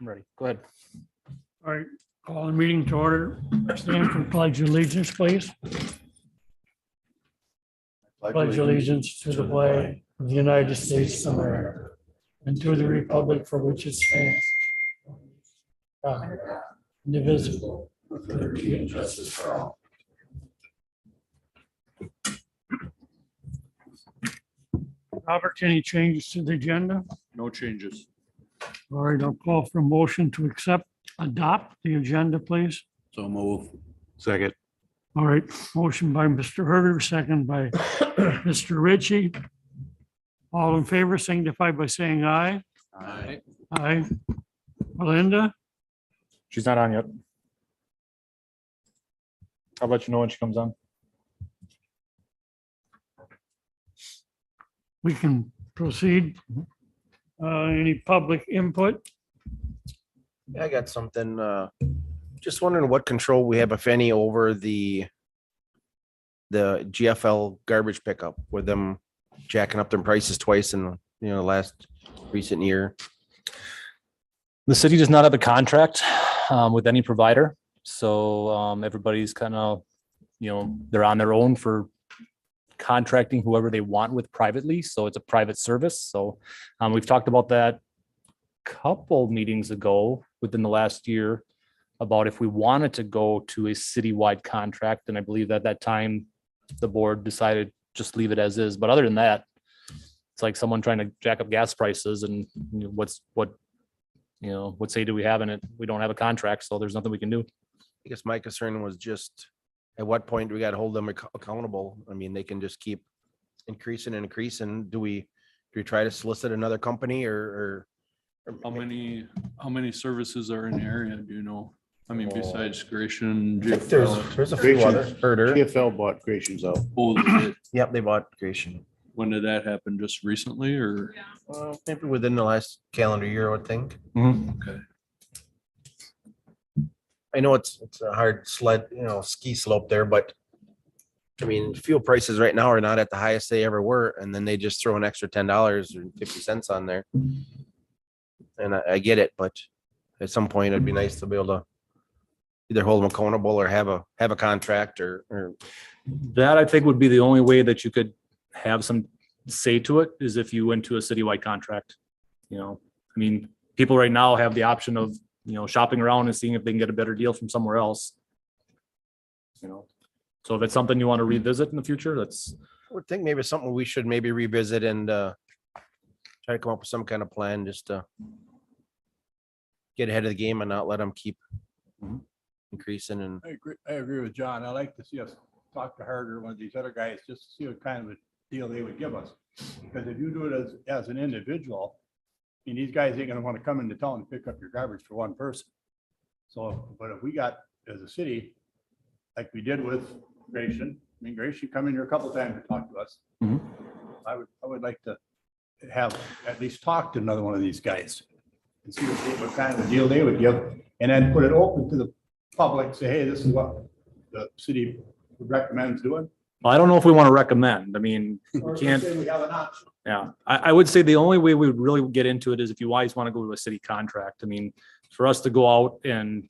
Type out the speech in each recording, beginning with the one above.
I'm ready. Go ahead. All right, call the meeting to order. Stand for pledge of allegiance, please. Pledge allegiance to the flag of the United States of America and to the republic for which it stands, God, indivisible, with liberty and justice for all. Robert, any changes to the agenda? No changes. All right, I'll call for a motion to adopt the agenda, please. So move. Second. All right, motion by Mr. Herder, second by Mr. Ritchie. All in favor signify by saying aye. Aye. Aye. Melinda, She's not on yet. I'll let you know when she comes on. we can proceed. Any public input? I got something, just wondering what control we have, if any, over the GFL garbage pickup with them jacking up their prices twice in, the last recent year. The city does not have a contract with any provider. So everybody's kind of, they're on their own for contracting whoever they want with privately. So it's a private service. So we've talked about that a couple meetings ago within the last year about if we wanted to go to a citywide contract. And I believe at that time, the board decided just leave it as is. But other than that, it's like someone trying to jack up gas prices and what say do we have in it? We don't have a contract, so there's nothing we can do. I guess my concern was just, at what point do we got to hold them accountable? I mean, they can just keep increasing and increasing. Do we try to solicit another company or? How many services are in the area? Do you know? I mean, besides Gratian, GFL. There's a few others. Herder. GFL bought Gratian's out. Oh, is it- Yep, they bought Gratian. when did that happen? Just recently or? Maybe within the last calendar year, I would think. Okay. I know it's a hard sled, ski slope there, but I mean, fuel prices right now are not at the highest they ever were, and then they just throw an extra $10 or 50 cents on there. And I get it, but at some point it'd be nice to be able to either hold them accountable or have a contract or That I think would be the only way that you could have some say to it is if you went to a citywide contract. I mean, people right now have the option of, shopping around and seeing if they can get a better deal from somewhere else. So if it's something you want to revisit in the future, that's, I would think maybe it's something we should maybe revisit and try to come up with some kind of plan just to get ahead of the game and not let them keep increasing and I agree with John. I like to see us talk to Harder, one of these other guys, just to see what kind of a deal they would give us. Because if you do it as an individual, I mean, these guys ain't gonna want to come into town and pick up your garbage for one person. So, but if we got, as a city, like we did with Gratian, I mean, Gratian come in here a couple of times to talk to us. Mhm. I would like to have at least talk to another one of these guys and see what kind of a deal they would give, and then put it open to the public, say, hey, this is what the city recommends doing. I don't know if we want to recommend. I mean, Or we can't, say we have an option. yeah. I would say the only way we would really get into it is if you always want to go to a city contract. I mean, for us to go out and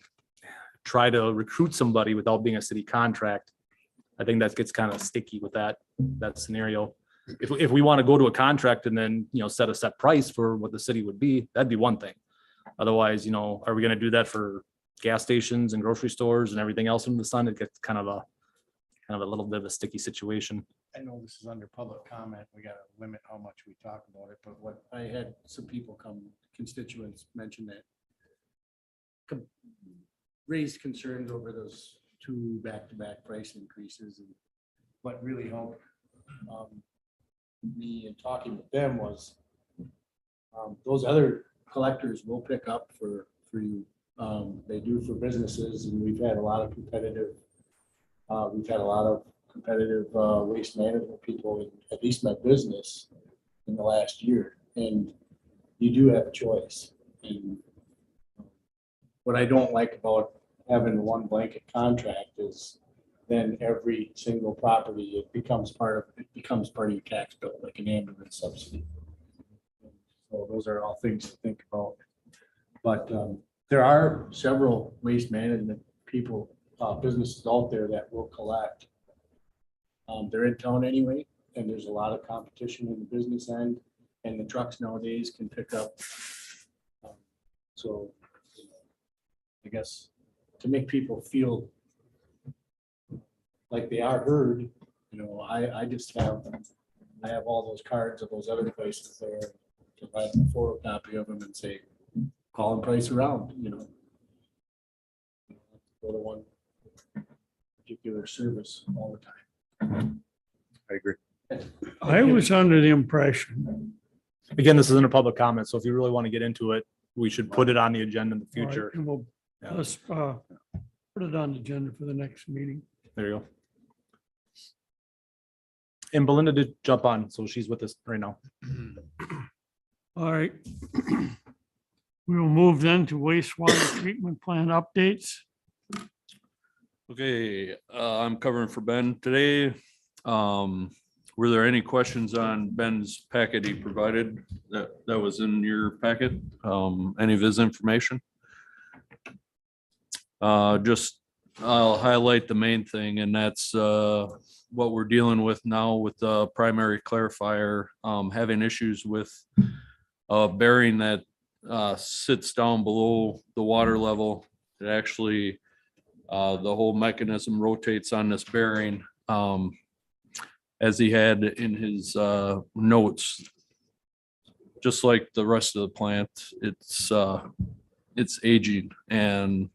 try to recruit somebody without being a city contract, I think that gets kind of sticky with that scenario. If we want to go to a contract and then, set a set price for what the city would be, that'd be one thing. Otherwise, are we going to do that for gas stations and grocery stores and everything else under the sun? It gets kind of a little bit of a sticky situation. I know this is under public comment. We gotta limit how much we talk about it, but what I had some people constituents mention that raised concerns over those two back-to-back price increases, and what really helped me in talking with them was those other collectors will pick up for you. They do for businesses, and we've had a lot of competitive waste management people, at least my business, in the last year. And you do have a choice. And what I don't like about having one blanket contract is then every single property, it becomes part of your tax bill, like an ambulance subsidy. So those are all things to think about. But there are several waste management people, businesses out there that will collect. They're in town anyway, and there's a lot of competition in the business end, and the trucks nowadays can pick up. So you know, I guess to make people feel like they are heard, I just have, I have all those cards of those other places there, provide a photocopy of them and say, call and price around, Go to one particular service all the time. I agree. I was under the impression. Again, this isn't a public comment, so if you really want to get into it, we should put it on the agenda in the All right, future. and we'll, Yeah. let's, put it on the agenda for the next meeting. There you go. And Belinda did jump on, so she's with us right now. All right. We will move then to wastewater treatment plant updates. Okay, I'm covering for Ben today. Were there any questions on Ben's packet he provided that was in your packet? Any of his information? Just, I'll highlight the main thing, and that's what we're dealing with now with the primary clarifier, having issues with a bearing that sits down below the water level. It actually, the whole mechanism rotates on this bearing. As he had in his notes, just like the rest of the plant, it's aging, and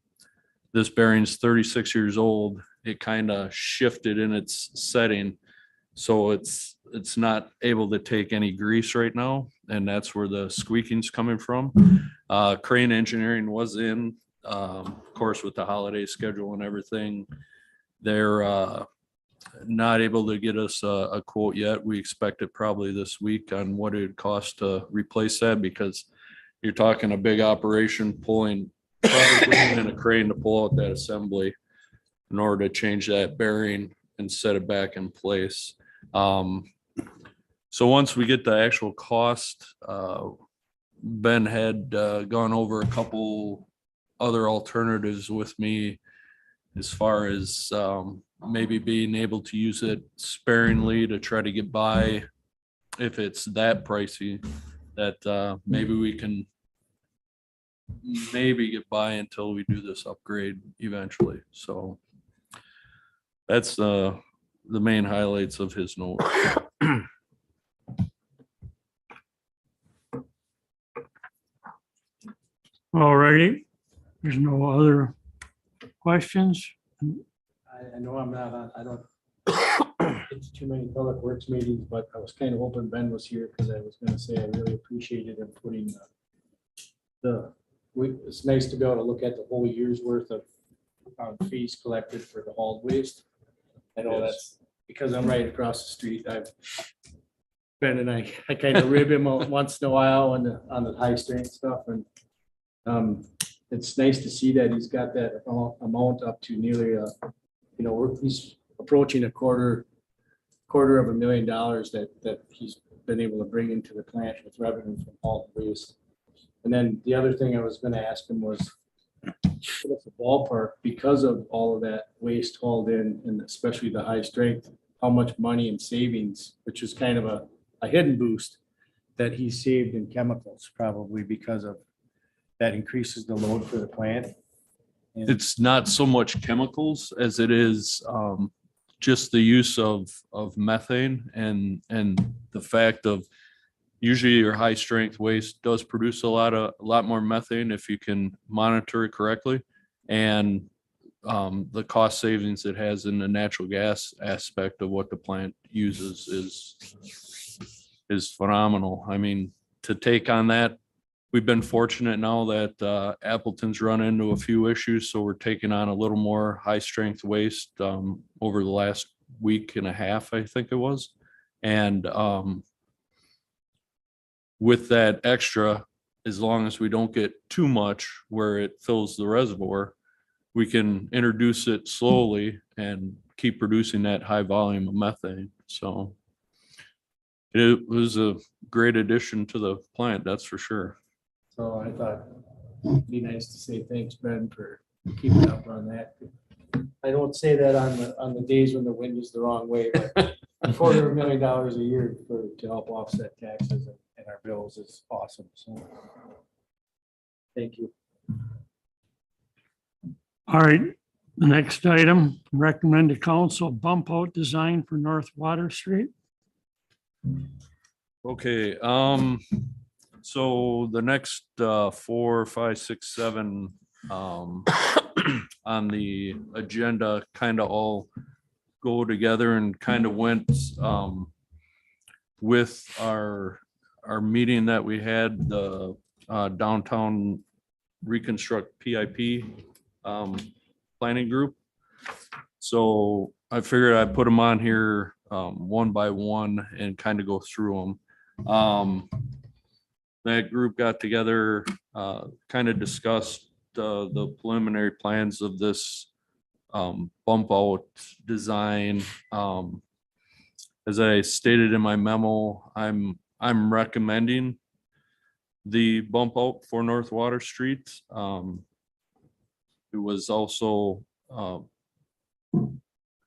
this bearing's 36 years old. It kind of shifted in its setting, so it's not able to take any grease right now, and that's where the squeaking's coming from. Crane Engineering was in, of course, with the holiday schedule and everything. They're not able to get us a quote yet. We expect it probably this week on what it would cost to replace that, because you're talking a big operation pulling probably in a crane to pull out that assembly in order to change that bearing and set it back in place. So once we get the actual cost, Ben had gone over a couple other alternatives with me as far as maybe being able to use it sparingly to try to get by. If it's that pricey, that maybe we can maybe get by until we do this upgrade eventually. So that's the main highlights of his note. All righty. There's no other questions. I know I'm not on, I don't get to too many public works meetings, but I was kind of hoping Ben was here because I was gonna say I really appreciated him putting it's nice to be able to look at the whole year's worth of fees collected for the hauled waste. I know that's because I'm right across the street. Ben and I kind of rib him once in a while on the high strength stuff, and it's nice to see that he's got that amount up to nearly he's approaching a quarter of $1,000,000 that he's been able to bring into the plant with revenue from hauled waste. And then the other thing I was gonna ask him was, give us a ballpark, because of all of that waste hauled in, and especially the high strength, how much money in savings, which is kind of a hidden boost that he saved in chemicals, probably because of that increases the load for the plant. And It's not so much chemicals as it is just the use of methane and the fact of usually your high strength waste does produce a lot more methane if you can monitor it correctly. And the cost savings it has in the natural gas aspect of what the plant uses is phenomenal. I mean, to take on that, we've been fortunate now that Appleton's run into a few issues, so we're taking on a little more high strength waste over the last week and a half, I think it was. And with that extra, as long as we don't get too much where it fills the reservoir, we can introduce it slowly and keep producing that high volume of methane. So it was a great addition to the plant, that's for sure. So I thought be nice to say thanks, Ben, for keeping up on that. I don't say that on the days when the wind is the wrong way, but $250,000 a year to help offset taxes and our bills is awesome, so. Thank you. All right, the next item, recommend to council bump out design for North Water Street. Okay, so the next 4, 5, 6, 7 on the agenda kind of all go together and kind of went with our meeting that we had, the downtown reconstruct PIP planning group. So I figured I'd put them on here one by one and kind of go through them. That group got together, kind of discussed the preliminary plans of this bump out design. As I stated in my memo, I'm recommending the bump out for North Water Street. It was also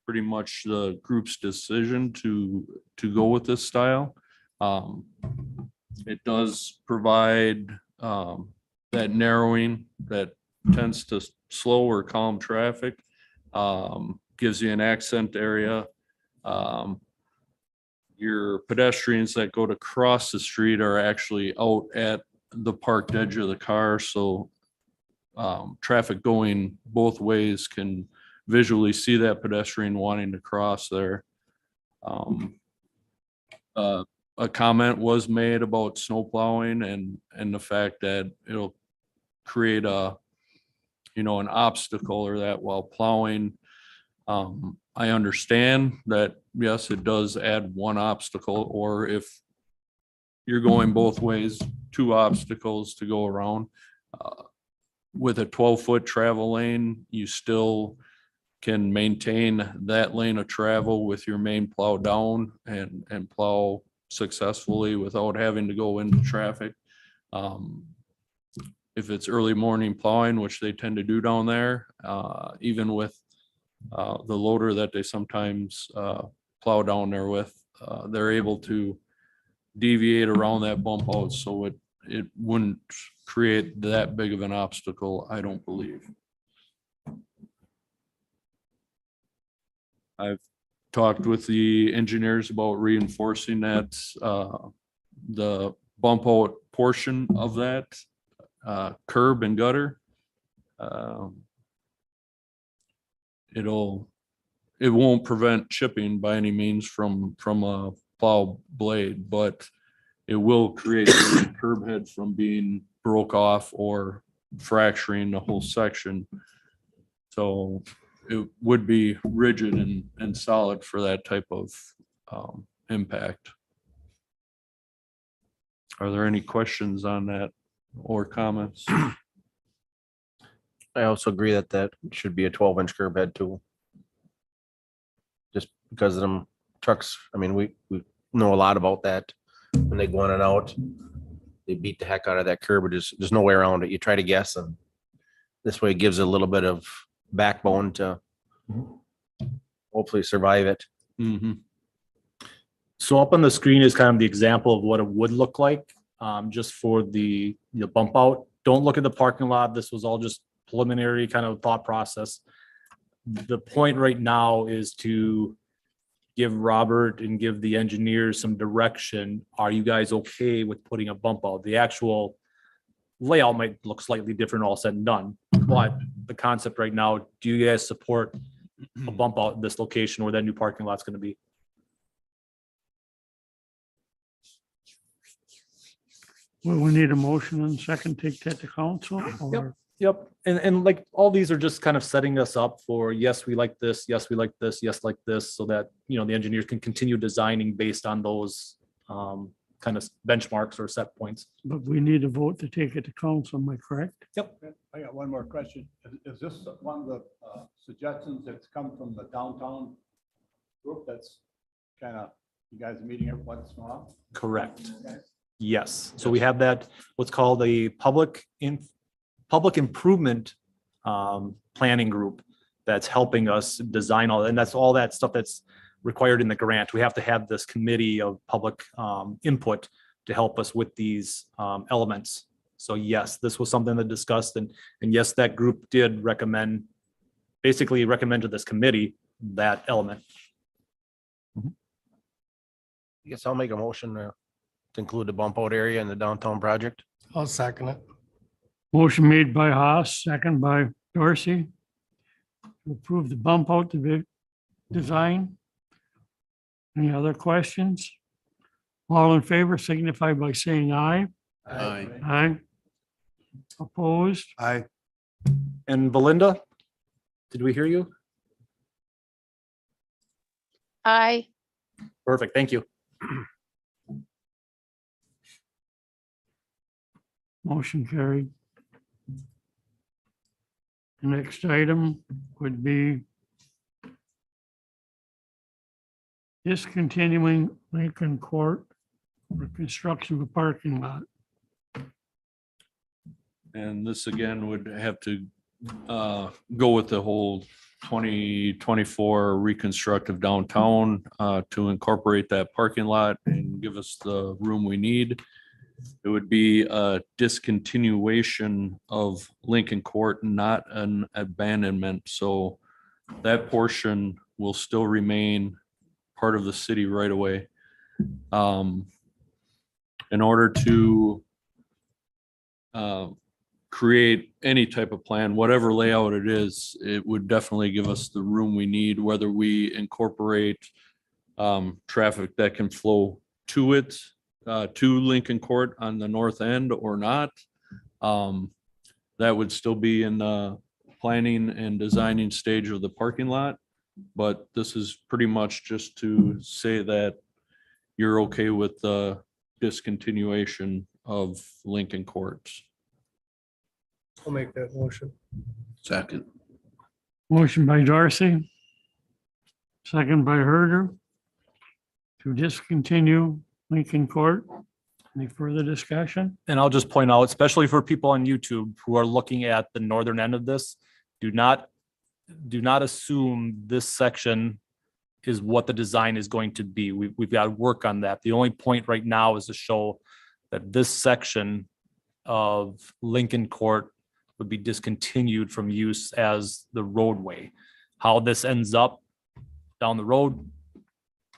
pretty much the group's decision to go with this style. It does provide that narrowing that tends to slow or calm traffic, gives you an accent area. Your pedestrians that go to cross the street are actually out at the parked edge of the car, so traffic going both ways can visually see that pedestrian wanting to cross there. A comment was made about snow plowing and the fact that it'll create an obstacle or that while plowing. I understand that, yes, it does add one obstacle, or if you're going both ways, 2 obstacles to go around. With a 12-foot travel lane, you still can maintain that lane of travel with your main plow down and plow successfully without having to go into traffic. If it's early morning plowing, which they tend to do down there, even with the loader that they sometimes plow down there with, they're able to deviate around that bump out, so it wouldn't create that big of an obstacle, I don't believe. I've talked with the engineers about reinforcing that, the bump out portion of that curb and gutter. It won't prevent chipping by any means from a plow blade, but it will create the curb head from being broke off or fracturing the whole section. So it would be rigid and solid for that type of impact. Are there any questions on that or comments? I also agree that should be a 12-inch curb head too. Just because of them trucks, I mean, we know a lot about that. When they go in and out, they beat the heck out of that curb, but there's no way around it. You try to guess, and this way it gives a little bit of backbone to hopefully survive it. Mm-hmm. So up on the screen is kind of the example of what it would look like, just for the bump out. Don't look at the parking lot. This was all just preliminary kind of thought process. The point right now is to give Robert and give the engineers some direction. Are you guys okay with putting a bump out? The actual layout might look slightly different all said and done, but the concept right now, do you guys support a bump out in this location where that new parking lot's going to be? Well, we need a motion and second, take that to council, or Yep. And like all these are just kind of setting us up for, yes, we like this. Yes, we like this. Yes, like this, so that, the engineers can continue designing based on those kind of benchmarks or set points. but we need a vote to take it to council, am I correct? I got one more question. Is this one of the suggestions that's come from the downtown group that's kind of, you guys are meeting every once in a while? Correct. Okay. Yes. So we have that, what's called a public public improvement planning group that's helping us design all, and that's all that stuff that's required in the grant. We have to have this committee of public input to help us with these elements. So yes, this was something that discussed, and yes, that group did basically recommend to this committee that element. I guess I'll make a motion to include the bump out area in the downtown project. I'll second it. Motion made by Haas, second by Dorsey. To approve the bump out design. Any other questions? All in favor signify by saying aye. Aye. Aye. Opposed? Aye. And Belinda, did we hear you? Aye. Perfect, thank you. Motion carried. The next item would be discontinuing Lincoln Court for construction of a parking lot. And this again would have to go with the whole 2024 reconstructive downtown to incorporate that parking lot and give us the room we need. It would be a discontinuation of Lincoln Court, not an abandonment. So that portion will still remain part of the city right away. In order to create any type of plan, whatever layout it is, it would definitely give us the room we need, whether we incorporate traffic that can flow to it, to Lincoln Court on the north end or not. That would still be in the planning and designing stage of the parking lot. But this is pretty much just to say that you're okay with the discontinuation of Lincoln Courts. I'll make that motion. Second. Motion by Dorsey. Second by Herder. To discontinue Lincoln Court. Any further discussion? And I'll just point out, especially for people on YouTube who are looking at the northern end of this, do not assume this section is what the design is going to be. We've got to work on that. The only point right now is to show that this section of Lincoln Court would be discontinued from use as the roadway. How this ends up down the road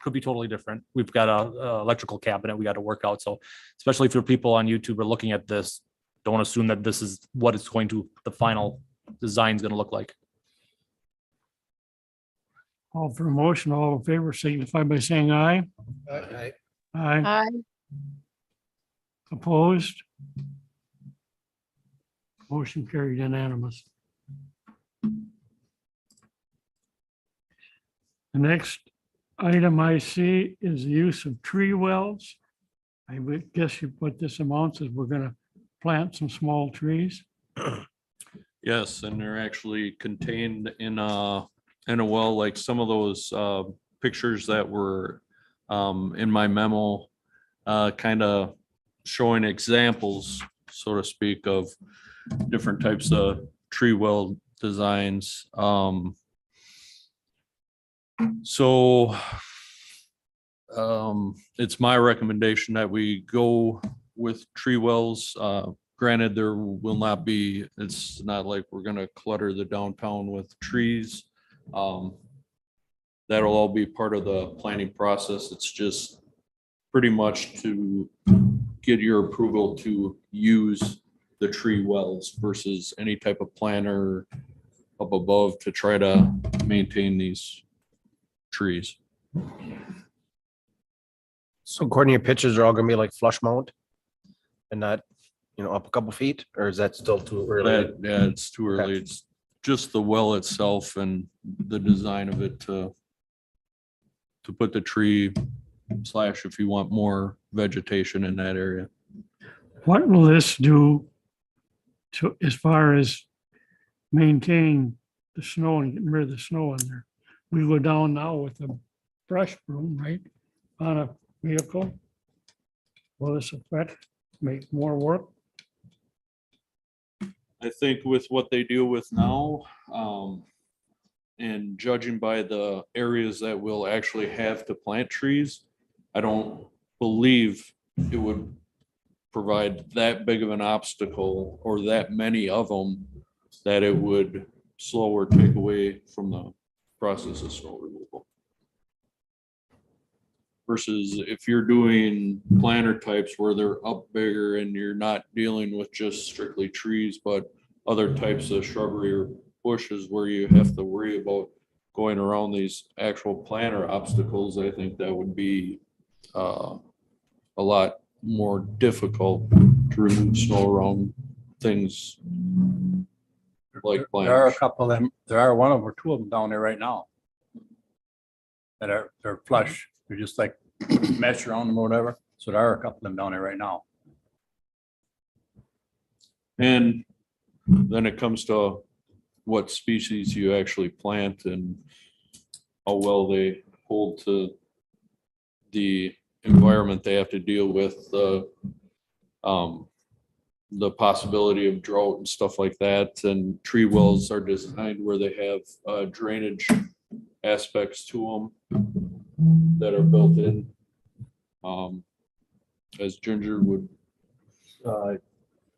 could be totally different. We've got a electrical cabinet we got to work out. So especially if your people on YouTube are looking at this, don't assume that this is what it's going to, the final design is going to look like. All for a motion, all in favor signify by saying aye. Aye. Aye. Aye. Opposed? Motion carried unanimous. The next item I see is the use of tree wells. I would guess you put this amounts as we're gonna plant some small trees. Yes, and they're actually contained in a well, like some of those pictures that were in my memo, kind of showing examples, so to speak, of different types of tree well designs. So it's my recommendation that we go with tree wells. Granted, there will not be, it's not like we're gonna clutter the downtown with trees. That'll all be part of the planning process. It's just pretty much to get your approval to use the tree wells versus any type of planner up above to try to maintain these trees. So according to your pictures, they're all gonna be like flush mount and not, up a couple feet, or is that still too early? Yeah, it's too early. It's just the well itself and the design of it to put the tree / if you want more vegetation in that area. What will this do to, as far as maintaining the snow and getting rid of the snow in there? We go down now with a brush broom, right, on a vehicle. Will this affect, make more work? I think with what they deal with now, and judging by the areas that we'll actually have to plant trees, I don't believe it would provide that big of an obstacle or that many of them that it would slow or take away from the process of snow removal. Versus if you're doing planter types where they're up bigger and you're not dealing with just strictly trees, but other types of shrubbery or bushes where you have to worry about going around these actual planter obstacles, I think that would be a lot more difficult to remove snow around things like There are a planters. couple of them, there are one of or two of them down there right now. They're flush, they're just like mesh around them or whatever, so there are a couple of them down there right now. And then it comes to what species you actually plant and how well they hold to the environment they have to deal with, the possibility of drought and stuff like that. And tree wells are designed where they have drainage aspects to them that are built in. As Ginger would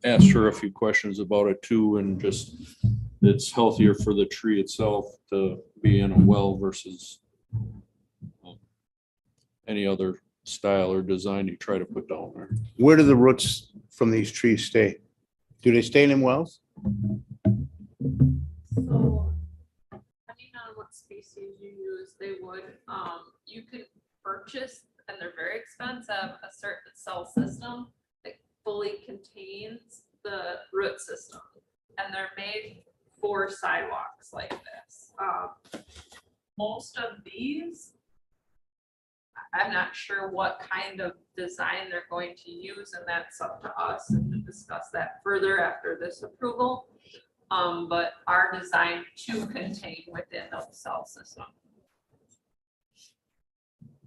ask her a few questions about it too, and just it's healthier for the tree itself to be in a well versus any other style or design you try to put down there. Where do the roots from these trees stay? Do they stay in wells? So, depending on what species you use, they would, you could purchase, and they're very expensive, a certain cell system that fully contains the root system. And they're made for sidewalks like this. Most of these, I'm not sure what kind of design they're going to use, and that's up to us and to discuss that further after this approval. But are designed to contain within the cell system.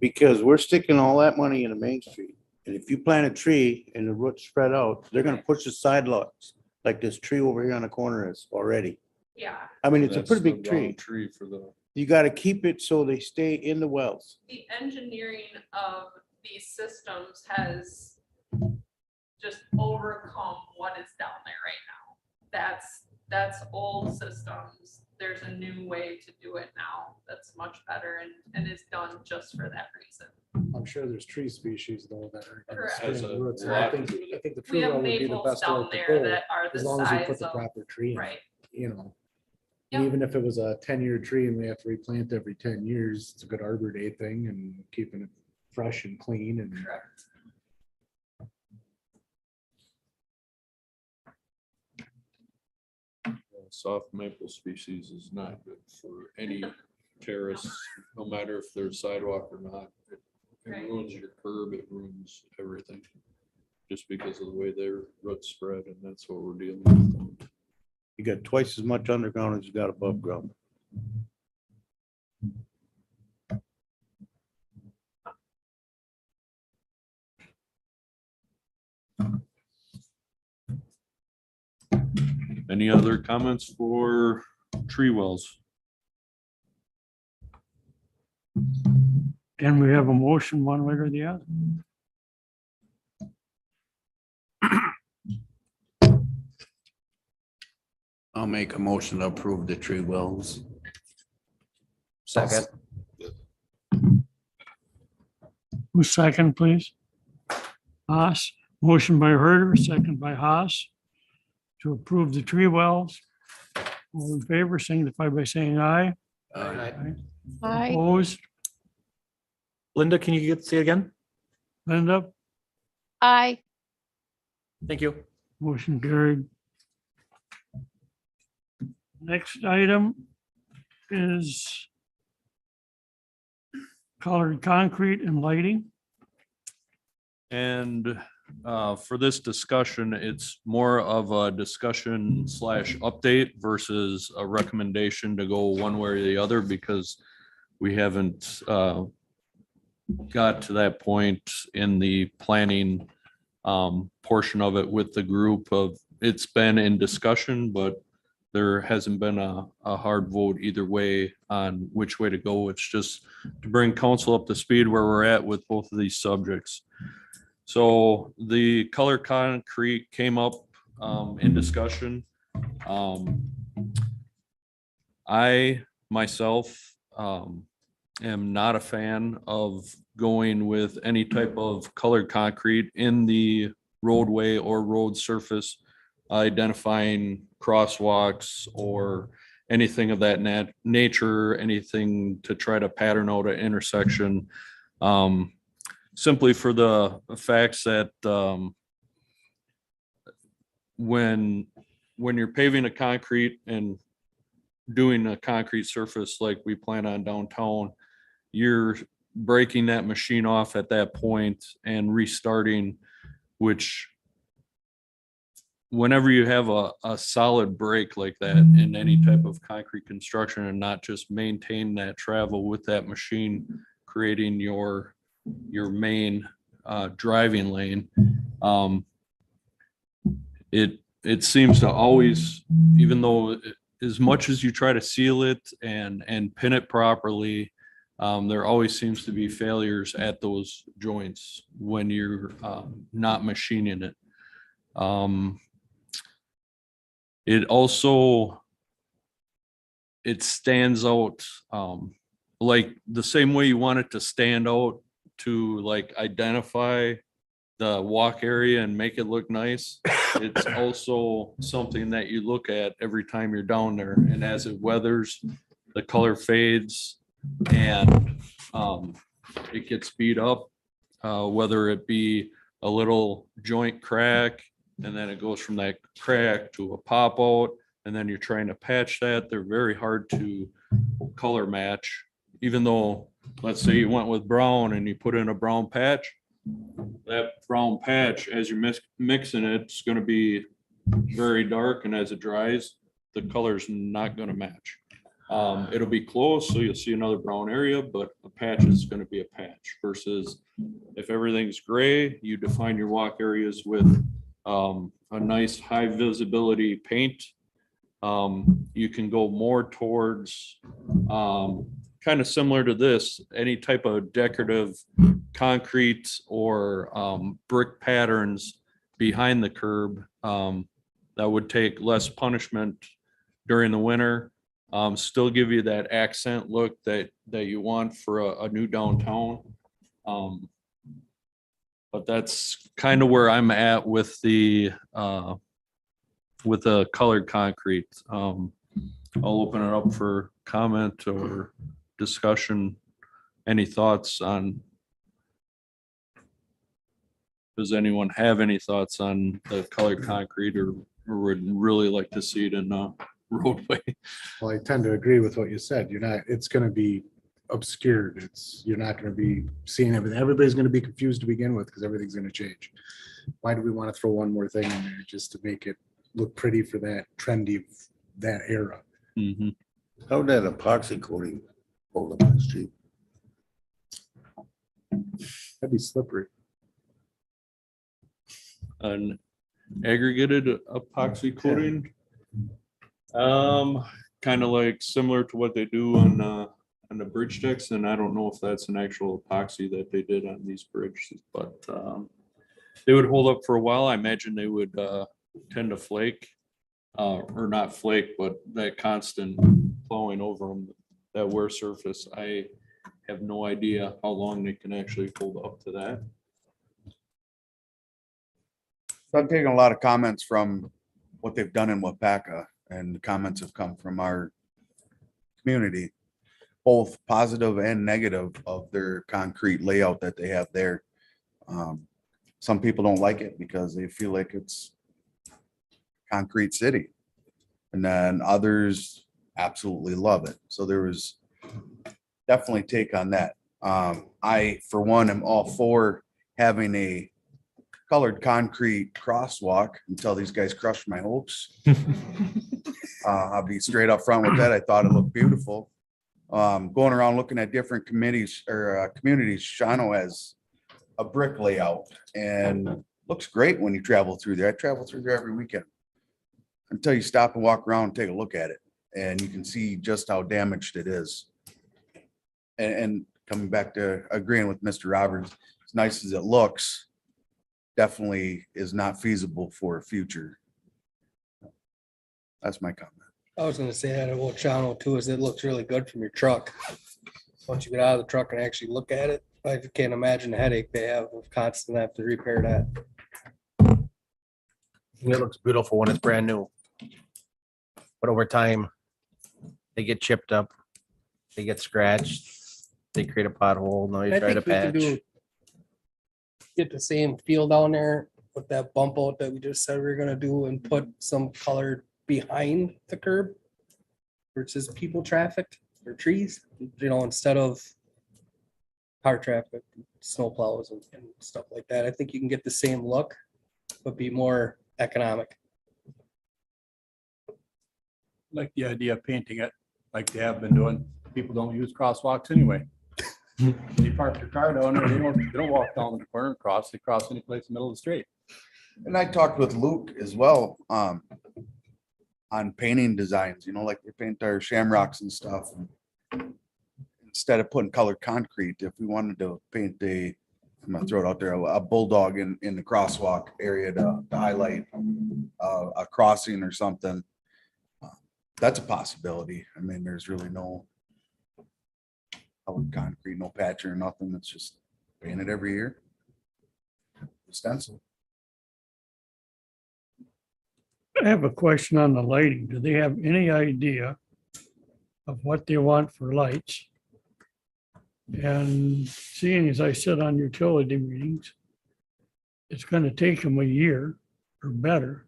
Because we're sticking all that money into Main Street. And if you plant a tree and the roots spread out, they're gonna push the sidewalks like this tree over here on the corner is already. Yeah, I mean, it's a That's pretty the big tree. round Tree for the, You gotta keep it so they stay in the wells. the engineering of these systems has just overcome what is down there right now. That's old systems. There's a new way to do it now that's much better and is done just for that reason. I'm sure there's tree species though that are. gonna Correct. spring Has a roots, and lot I think to it. the We tree have well would be the maples best down route to there go, that are the as long as you put size the of, proper tree in, right, you know. Yep. Even if it was a 10-year tree and we have to replant every 10 years, it's a good Arbor Day thing and keeping it fresh and clean and. correct. soft maple species is not good for any terrace, no matter if there's sidewalk or not. It Right. ruins your curb, it ruins everything. Just because of the way their roots spread, and that's what we're dealing with. You got twice as much underground as you got above ground. Any other comments for tree wells? Can we have a motion one way or the other? I'll make a motion to approve the tree wells. Second. Who's second, please? Haas, motion by Herder, second by Haas to approve the tree wells. All in favor, signify by saying aye. Aye. Aye. Opposed, Linda, can you say it again? Linda, Aye. Thank you. motion carried. Next item is colored concrete and lighting. And for this discussion, it's more of a discussion / update versus a recommendation to go one way or the other, because we haven't got to that point in the planning portion of it with the group of it's been in discussion, but there hasn't been a hard vote either way on which way to go. It's just to bring council up to speed where we're at with both of these subjects. So the color concrete came up in discussion. I myself am not a fan of going with any type of colored concrete in the roadway or road surface, identifying crosswalks or anything of that nature, anything to try to pattern out an intersection. Simply for the facts that when you're paving a concrete and doing a concrete surface like we plan on downtown, you're breaking that machine off at that point and restarting, which whenever you have a solid break like that in any type of concrete construction and not just maintain that travel with that machine, creating your main driving lane, it seems to always, even though as much as you try to seal it and pin it properly, there always seems to be failures at those joints when you're not machining it. It also, it stands out like the same way you want it to stand out to like identify the walk area and make it look nice. It's also something that you look at every time you're down there, and as it weathers, the color fades and it gets beat up, whether it be a little joint crack and then it goes from that crack to a pop out, and then you're trying to patch that. They're very hard to color match, even though, let's say you went with brown and you put in a brown patch, that brown patch, as you're mixing it, it's going to be very dark, and as it dries, the color's not going to match. It'll be close, so you'll see another brown area, but a patch is going to be a patch, versus if everything's gray, you define your walk areas with a nice high visibility paint. You can go more towards kind of similar to this, any type of decorative concrete or brick patterns behind the curb that would take less punishment during the winter, still give you that accent look that you want for a new downtown. But that's kind of where I'm at with the colored concrete. I'll open it up for comment or discussion. Any thoughts on? Does anyone have any thoughts on the colored concrete, or would really like to see it in a roadway? Well, I tend to agree with what you said. It's gonna be obscured. You're not gonna be seeing everything. Everybody's gonna be confused to begin with because everything's gonna change. Why do we want to throw one more thing in there just to make it look pretty for that trendy, that era? Mhm. How would that epoxy coating hold up on the street? That'd be slippery. An aggregated epoxy coating. Kind of like similar to what they do on the bridge decks, and I don't know if that's an actual epoxy that they did on these bridges, but they would hold up for a while. I imagine they would tend to flake, or not flake, but that constant plowing over them, that wear surface. I have no idea how long they can actually hold up to that. So I've taken a lot of comments from what they've done in Wapaka, and the comments have come from our community, both positive and negative of their concrete layout that they have there. Some people don't like it because they feel like it's concrete city. And then others absolutely love it. So there was definitely take on that. I, for one, am all for having a colored concrete crosswalk until these guys crush my hopes. I'll be straight up front with that. I thought it looked beautiful. Going around looking at different committees or communities, Shawano has a brick layout and looks great when you travel through there. I travel through there every weekend. until you stop and walk around and take a look at it. And you can see just how damaged it is. And coming back to agreeing with Mr. Roberts, as nice as it looks, definitely is not feasible for a future. That's my comment. I was gonna say that about Chano too, is it looks really good from your truck. Once you get out of the truck and actually look at it, I can't imagine the headache they have of constantly have to repair that. It looks beautiful when it's brand new. But over time, they get chipped up, they get scratched, they create a pothole, now you I try to think we could patch. do. Get the same feel down there with that bump out that we just said we were gonna do and put some color behind the curb. Where it says people traffic or trees, you know, instead of car traffic, snow plows and stuff like that. I think you can get the same look, but be more economic. Like the idea of painting it like they have been doing. People don't use crosswalks anyway. They park their car down there, they don't walk down the corner and cross, they cross any place in the middle of the street. And I talked with Luke as well, on painting designs, you know, like they paint our shamrocks and stuff. Instead of putting colored concrete, if we wanted to paint I'm gonna throw it out there, a bulldog in the crosswalk area to highlight a crossing or something. That's a possibility. I mean, there's really no colored concrete, no patch or nothing. It's just painted every year. Stencil. I have a question on the lighting. Do they have any idea of what they want for lights? And seeing as I sit on utility meetings, it's gonna take them a year or better.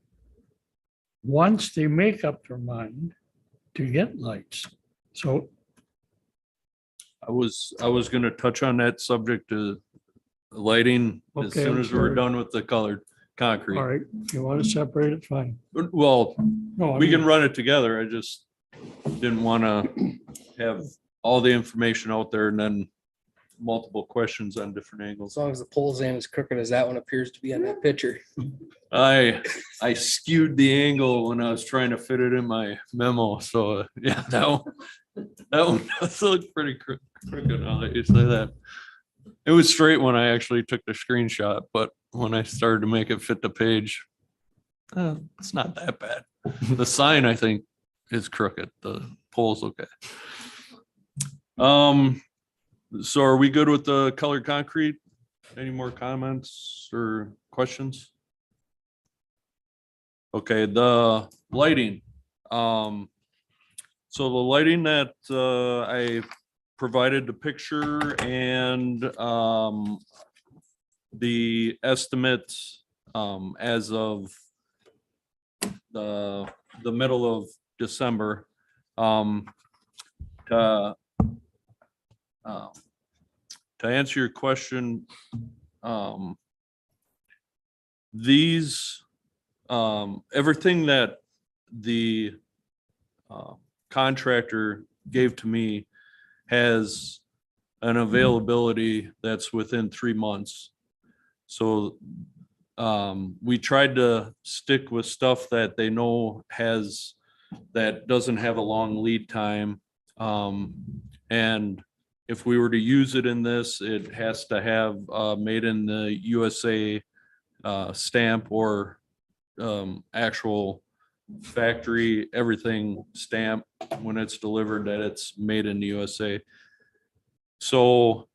Once they make up their mind to get lights. So I was gonna touch on that subject to lighting as Okay, soon I'm as we're sorry. done with the colored concrete. all right, if you want to separate it, fine. Well, No, I we can mean, run it together. I just didn't want to have all the information out there and then multiple questions on different As angles. long as the pole's ain't as crooked as that one appears to be on that picture. I skewed the angle when I was trying to fit it in my memo. So yeah, that one does look pretty crooked. I'll let you say that. It was straight when I actually took the screenshot, but when I started to make it fit the page, it's not that bad. The sign, I think, is crooked. The pole's okay. So are we good with the colored concrete? Any more comments or questions? Okay, the lighting. So the lighting that I provided the picture and the estimate as of the middle of December. To answer your question, these everything that the contractor gave to me has an availability that's within 3 months. So we tried to stick with stuff that they know that doesn't have a long lead time. And if we were to use it in this, it has to have made in the USA stamp or actual factory, everything stamped when it's delivered that it's made in the USA. So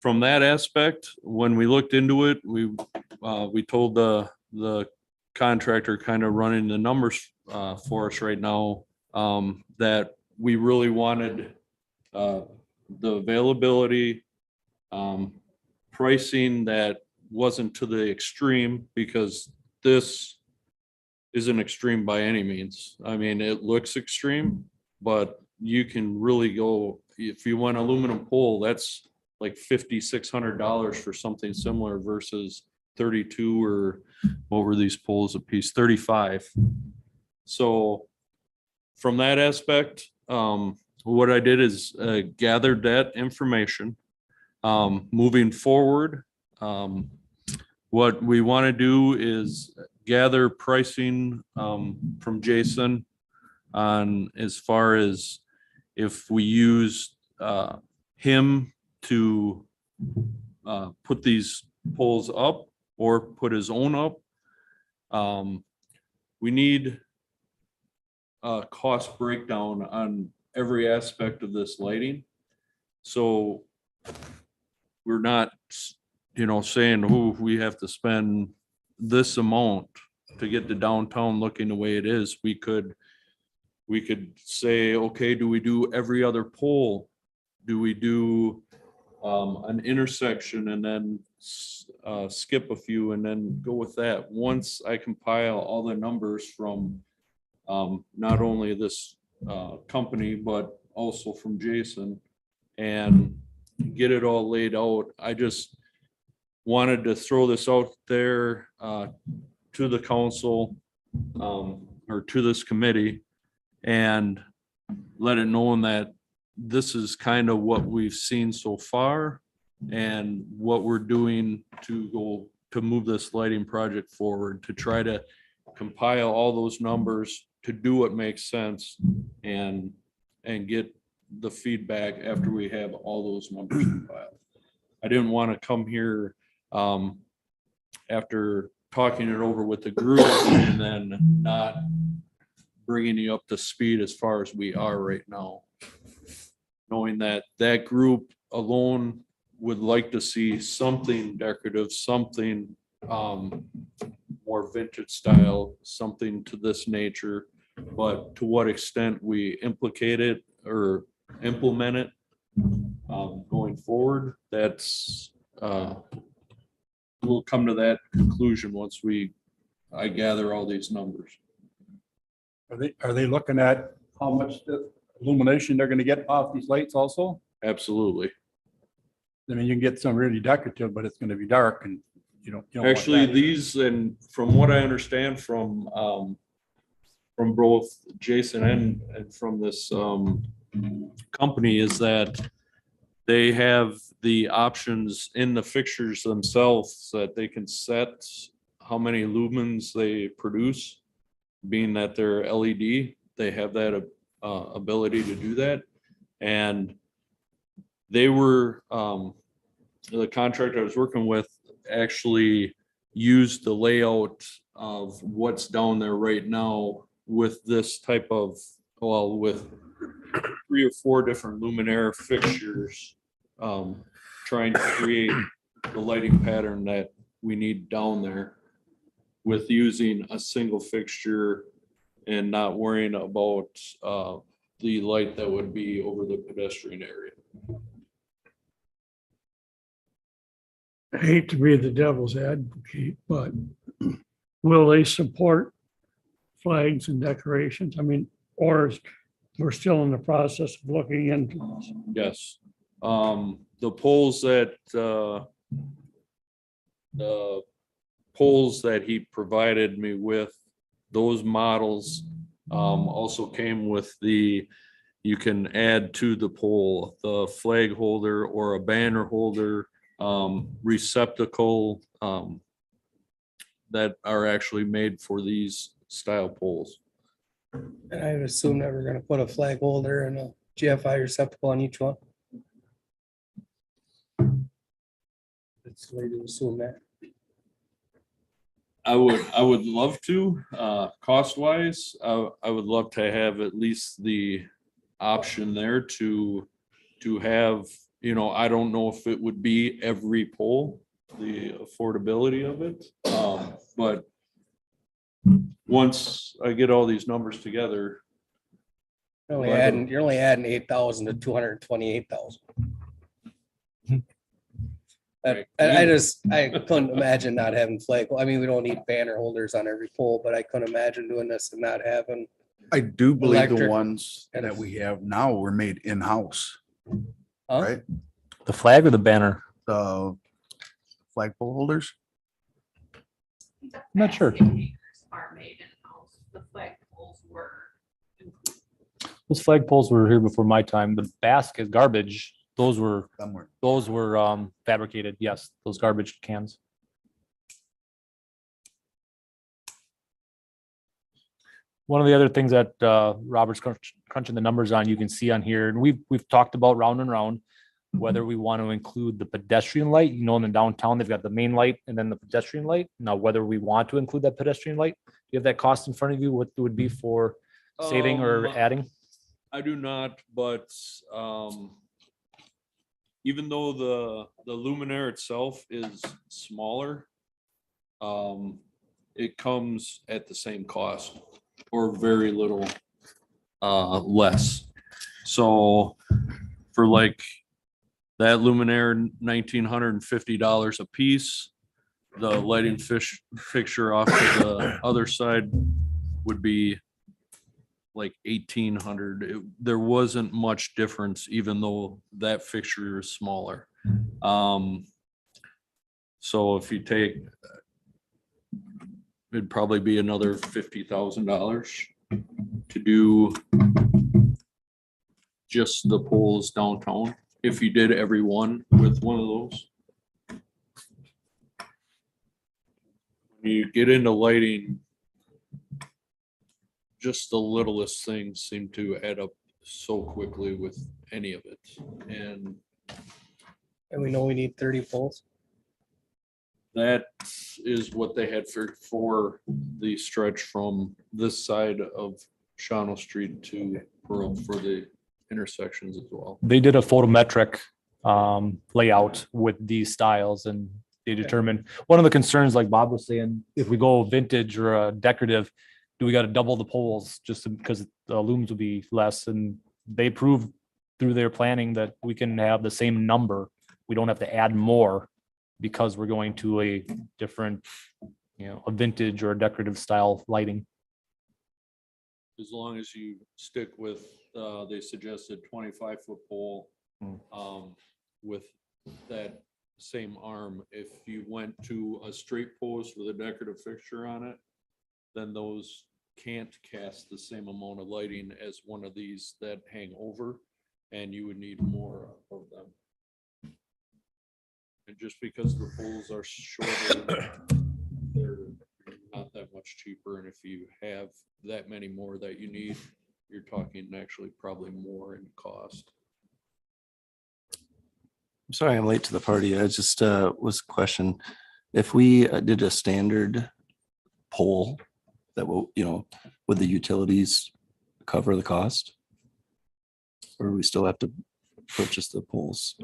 from that aspect, when we looked into it, we told the contractor kind of running the numbers for us right now that we really wanted the availability, pricing that wasn't to the extreme, because this isn't extreme by any means. I mean, it looks extreme, but you can really go, if you want aluminum pole, that's like $5,600 for something similar versus 32 or what were these poles a piece, 35. So from that aspect, what I did is gathered that information. Moving forward, what we want to do is gather pricing from Jason on as far as if we use him to put these poles up or put his own up. We need a cost breakdown on every aspect of this lighting. So we're not, saying, oh, we have to spend this amount to get the downtown looking the way it is. We could say, okay, do we do every other pole? Do we do an intersection and then skip a few and then go with that? Once I compile all the numbers from not only this company, but also from Jason, and get it all laid out, I just wanted to throw this out there to the council or to this committee and let it know that this is kind of what we've seen so far and what we're doing to move this lighting project forward, to try to compile all those numbers, to do what makes sense and get the feedback after we have all those numbers compiled. I didn't want to come here after talking it over with the group and then not bringing you up to speed as far as we are right now. Knowing that that group alone would like to see something decorative, something more vintage style, something to this nature, but to what extent we implicate it or implement it going forward, that's we'll come to that conclusion once I gather all these numbers. Are they looking at how much illumination they're gonna get off these lights also? Absolutely. I mean, you can get some really decorative, but it's gonna be dark and you don't want Actually, that. these, and from what I understand from both Jason and from this company, is that they have the options in the fixtures themselves that they can set how many lumens they produce. Being that they're LED, they have that ability to do that. And they were, the contractor I was working with actually used the layout of what's down there right now with this type of, well, with 3 or 4 different luminaire fixtures, trying to create the lighting pattern that we need down there with using a single fixture and not worrying about the light that would be over the pedestrian area. I hate to be the devil's advocate, but will they support flags and decorations? I mean, or we're still in the process of looking into this. Yes. The poles that he provided me with, those models also came with you can add to the pole, the flag holder or a banner holder, receptacle that are actually made for these style poles. And I would assume that we're gonna put a flag holder and a GFI receptacle on each one. It's way to assume that. I would love to, cost wise, I would love to have at least the option there to have, I don't know if it would be every pole, the affordability of it. But once I get all these numbers together, You're only adding 8,000 to 228,000. Right. I couldn't imagine not having flag. I mean, we don't need banner holders on every pole, but I couldn't imagine doing this and not having. I do believe the Electric. ones that we have now were made in-house, Huh? right? The flag or the banner? The flagpole holders. The Not sure. fascinators are made in-house. The flagpoles were. Those flagpoles were here before my time. The basket garbage, those were Somewhere. fabricated. Yes, those garbage cans. One of the other things that Robert's crunching the numbers on, you can see on here, and we've talked about round and round, whether we want to include the pedestrian light, in the downtown, they've got the main light and then the pedestrian light. Now, whether we want to include that pedestrian light, do you have that cost in front of you? What it would be for saving or adding? I do not, but even though the luminaire itself is smaller, it comes at the same cost or very little less. So for like that luminaire, $1,950 a piece. The lighting fixture off to the other side would be like 1,800. There wasn't much difference, even though that fixture is smaller. So if you take, it'd probably be another $50,000 to do just the poles downtown, if you did every one with one of those. When you get into lighting, just the littlest things seem to add up so quickly with any of it. And we know we need 30 poles. that is what they had for the stretch from this side of Shawano Street to Pearl for the intersections as well. They did a photometric layout with these styles, and they determined, one of the concerns, like Bob was saying, if we go vintage or a decorative, do we got to double the poles just because the looms will be less? And they proved through their planning that we can have the same number. We don't have to add more because we're going to a different, a vintage or a decorative style lighting. As long as you stick with, they suggested 25-foot pole with that same arm. If you went to a straight post with a decorative fixture on it, then those can't cast the same amount of lighting as one of these that hang over, and you would need more of them. And just because the poles are shorter, they're not that much cheaper. And if you have that many more that you need, you're talking actually probably more in cost. I'm sorry I'm late to the party. I just was a question. If we did a standard pole that will, would the utilities cover the cost? Or do we still have to purchase the poles?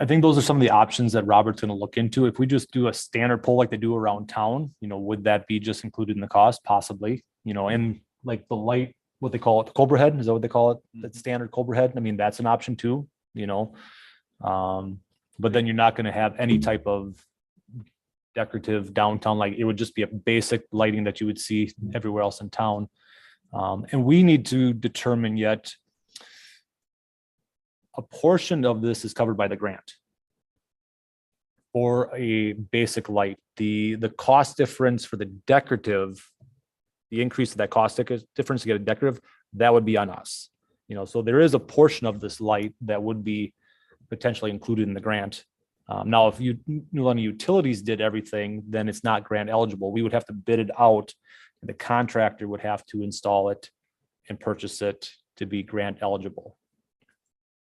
I think those are some of the options that Robert's going to look into. If we just do a standard pole like they do around town, would that be just included in the cost? Possibly, and like the light, what they call it, the Cobra head, is that what they call it? That standard Cobra head. I mean, that's an option too, but then you're not going to have any type of decorative downtown light. It would just be a basic lighting that you would see everywhere else in town. And we need to determine yet, a portion of this is covered by the grant for a basic light. The cost difference for the decorative, the increase of that cost difference to get a decorative, that would be on us. So there is a portion of this light that would be potentially included in the grant. Now, if utilities did everything, then it's not grant eligible. We would have to bid it out. And the contractor would have to install it and purchase it to be grant eligible.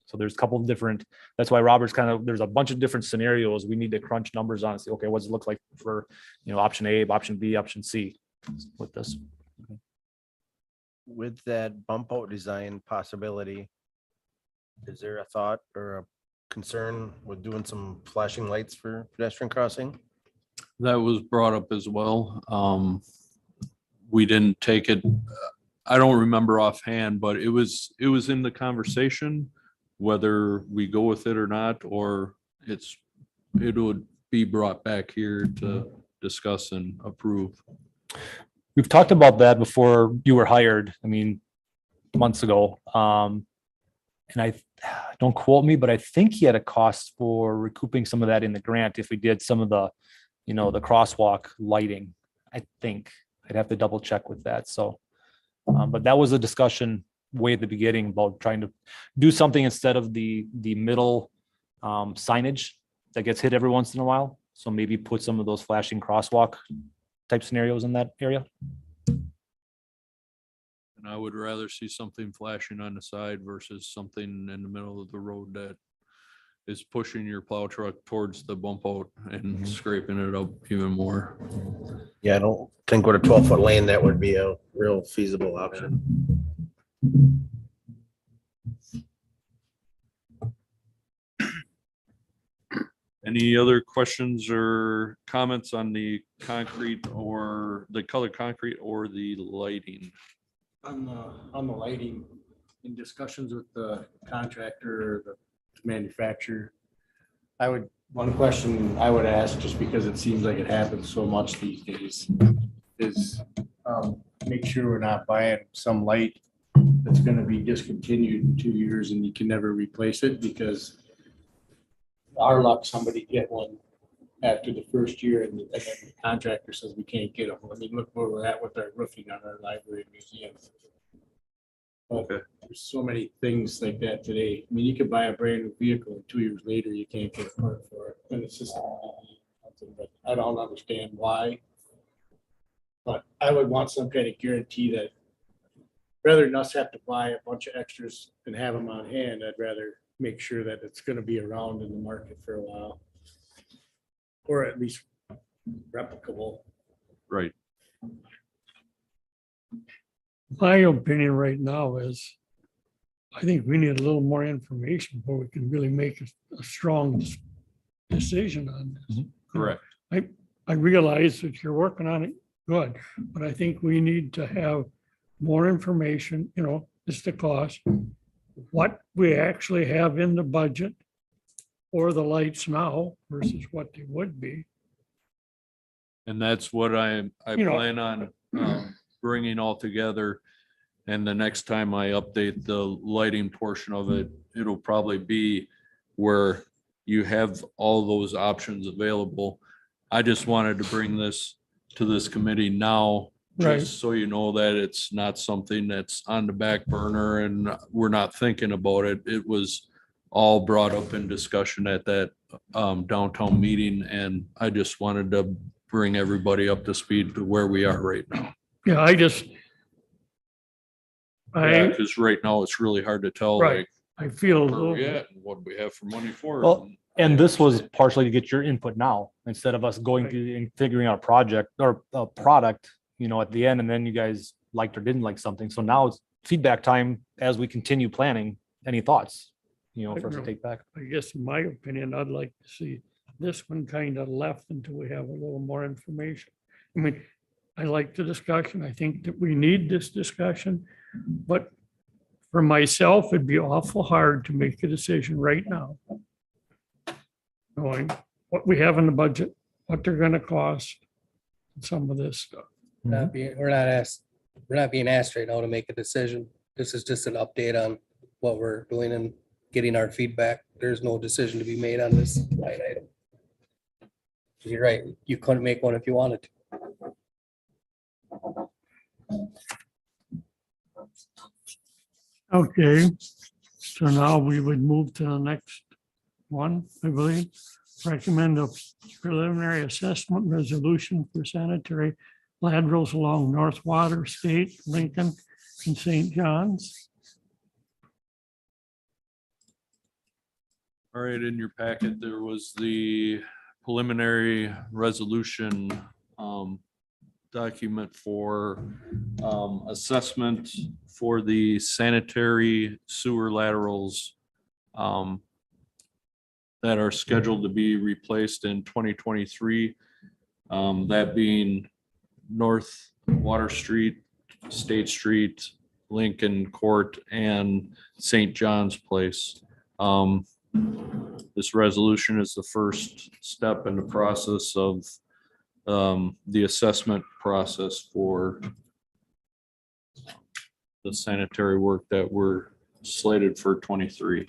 So there's a couple of different, that's why Robert's there's a bunch of different scenarios we need to crunch numbers on and say, okay, what does it look like for, option A, option B, option C with this. With that bump out design possibility, is there a thought or a concern with doing some flashing lights for pedestrian crossing? That was brought up as well. We didn't take it. I don't remember offhand, but it was in the conversation, whether we go with it or not, or it would be brought back here to discuss and approve. We've talked about that before you were hired, months ago. And I don't quote me, but I think he had a cost for recouping some of that in the grant if we did some of the, the crosswalk lighting. I think I'd have to double check with that. So, but that was a discussion way at the beginning about trying to do something instead of the middle signage that gets hit every once in a while. So maybe put some of those flashing crosswalk type scenarios in that area. And I would rather see something flashing on the side versus something in the middle of the road that is pushing your plow truck towards the bump out and scraping it up even more. Yeah, I don't think with a 12-foot lane, that would be a real feasible option. Any other questions or comments on the concrete or the colored concrete or the lighting? On the lighting, in discussions with the contractor, or the manufacturer, one question I would ask, just because it seems like it happens so much these days, is make sure we're not buying some light that's gonna be discontinued in 2 years and you can never replace it, because our luck, somebody get one after the first year and then the contractor says we can't get them. I mean, look where we're at with our roofing on our library and museums. But Okay. there's so many things like that today. I mean, you could buy a brand new vehicle and 2 years later, you can't get a part for it. And it's just something, but I don't understand why. But I would want some kind of guarantee that rather than us have to buy a bunch of extras and have them on hand, I'd rather make sure that it's gonna be around in the market for a while. Or at least replicable. Right. My opinion right now is, I think we need a little more information before we can really make a strong decision on this. Correct. I realize that you're working on it, good, but I think we need to have more information, just the cost, what we actually have in the budget for the lights now versus what they would be. And that's what I You know- plan on bringing all together. And the next time I update the lighting portion of it, it'll probably be where you have all those options available. I just wanted to bring this to this committee now, Right. just so you know that it's not something that's on the back burner and we're not thinking about it. It was all brought up in discussion at that downtown meeting, and I just wanted to bring everybody up to speed to where we are right now. Yeah, Because right now it's really hard to tell, Right. like, I feel a where little, we at and what we have for money for. it. Well, and this was partially to get your input now, instead of us going through and figuring out a project or a product, at the end, and then you guys liked or didn't like something. So now it's feedback time as we continue planning. Any thoughts, for us to take back? I guess in my opinion, I'd like to see this one kind of left until we have a little more information. I mean, I like the discussion. I think that we need this discussion, but for myself, it'd be awful hard to make a decision right now. Knowing what we have in the budget, what they're gonna cost, and some of this stuff. We're not being asked right now to make a decision. This is just an update on what we're doing and getting our feedback. There's no decision to be made on this line item. You're right. You couldn't make one if you wanted to. Okay, so now we would move to the next one, I believe. Recommend a preliminary assessment resolution for sanitary laterals along North Water State, Lincoln, and St. John's. All right, in your packet, there was the preliminary resolution document for assessment for the sanitary sewer laterals that are scheduled to be replaced in 2023. That being North Water Street, State Street, Lincoln Court, and St. John's Place. This resolution is the first step in the process of the assessment process for the sanitary work that we're slated for 23.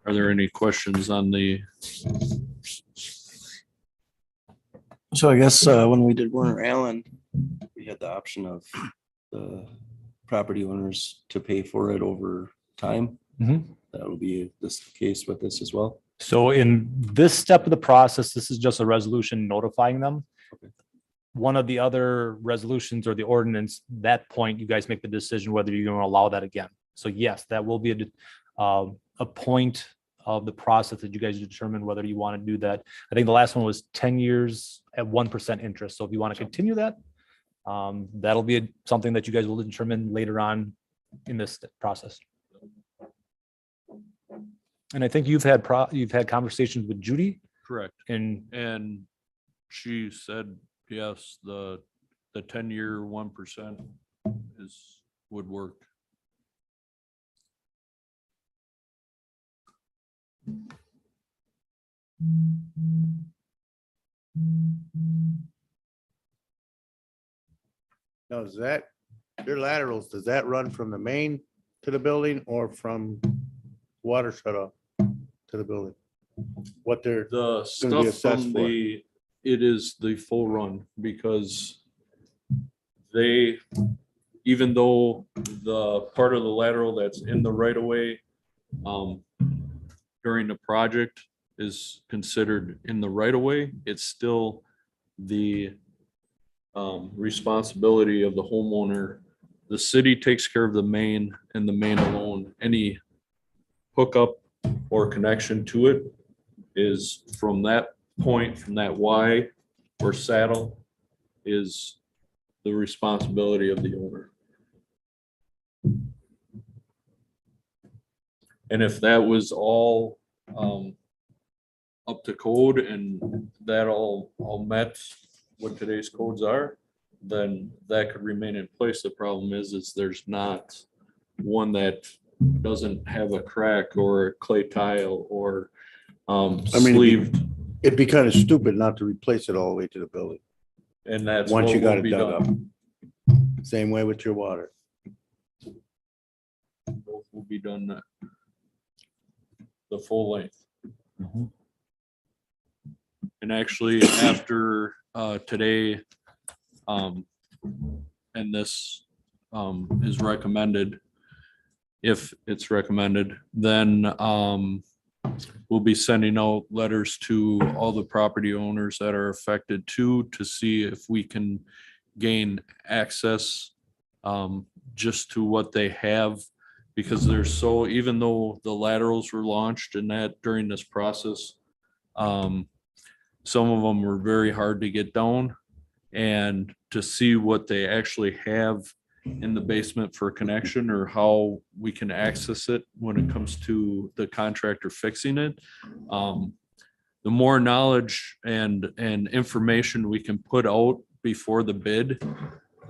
Are there any questions on the? So I guess when we did Warner Allen, we had the option of the property owners to pay for it over time. Mhm. that will be this case with this as well? So in this step of the process, this is just a resolution notifying them. One of the other resolutions or the ordinance, that point, you guys make the decision whether you're going to allow that again. So yes, that will be a point of the process that you guys determine whether you want to do that. I think the last one was 10 years at 1% interest. So if you want to continue that, that'll be something that you guys will determine later on in this process. And I think you've had conversations with Judy Correct. And she said, yes, the 10-year 1% would work. Now, is that, your laterals, does that run from the main to the building or from water shut off to the building? What they're, The gonna be stuff assessed from for. it is the full run because they, even though the part of the lateral that's in the right of way during the project is considered in the right of way, it's still the responsibility of the homeowner. The city takes care of the main and the main alone. Any hookup or connection to it is from that point, from that Y or saddle, is the responsibility of the owner. And if that was all up to code and that all met what today's codes are, then that could remain in place. The problem is there's not one that doesn't have a crack or a clay tile or sleeved. it'd be kind of stupid not to replace it all the way to the building. And that's Once what you got will it be dug up. done. Same way with your water. Both will be done the full length. Mhm. And actually, after today, and this is recommended, if it's recommended, then we'll be sending out letters to all the property owners that are affected to see if we can gain access just to what they have. Because they're so, even though the laterals were launched and that during this process, some of them were very hard to get down, and to see what they actually have in the basement for connection or how we can access it when it comes to the contractor fixing it. The more knowledge and information we can put out before the bid,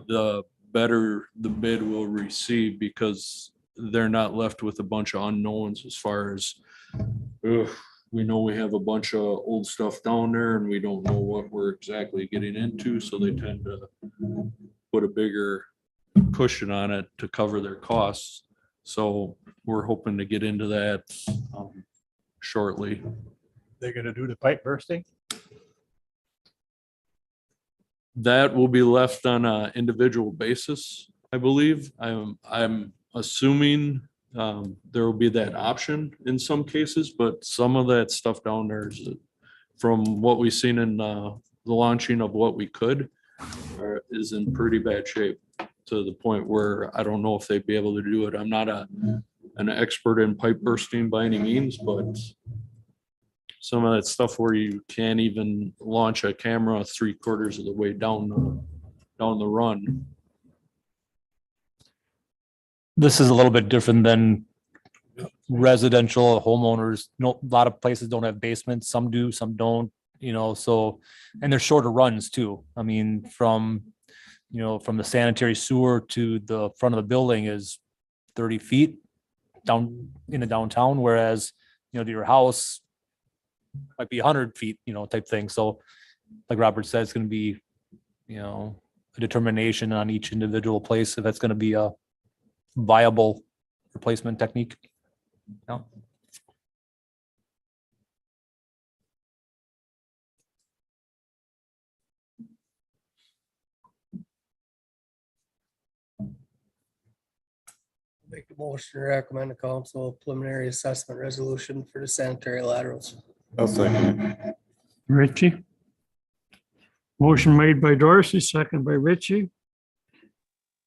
the better the bid will receive, because they're not left with a bunch of unknowns as far as, "Ugh, we know we have a bunch of old stuff down there and we don't know what we're exactly getting into," so they tend to put a bigger cushion on it to cover their costs. So we're hoping to get into that shortly. They're gonna do the pipe bursting? That will be left on an individual basis, I believe. I'm assuming there will be that option in some cases, but some of that stuff down there is, from what we've seen in the launching of what we could, is in pretty bad shape, to the point where I don't know if they'd be able to do it. I'm not an expert in pipe bursting by any means, but some of that stuff where you can't even launch a camera 3/4 of the way down the run. This is a little bit different than residential homeowners. No, a lot of places don't have basements. Some do, some don't, so, and they're shorter runs too. I mean, from the sanitary sewer to the front of the building is 30 feet down in the downtown, whereas, to your house might be 100 feet, type thing. So like Robert said, it's going to be, a determination on each individual place if that's going to be a viable replacement technique. No. Make Motion to recommend to council preliminary assessment resolution for the sanitary laterals. I'll second it. Richie. Motion made by Dorsey, second by Richie.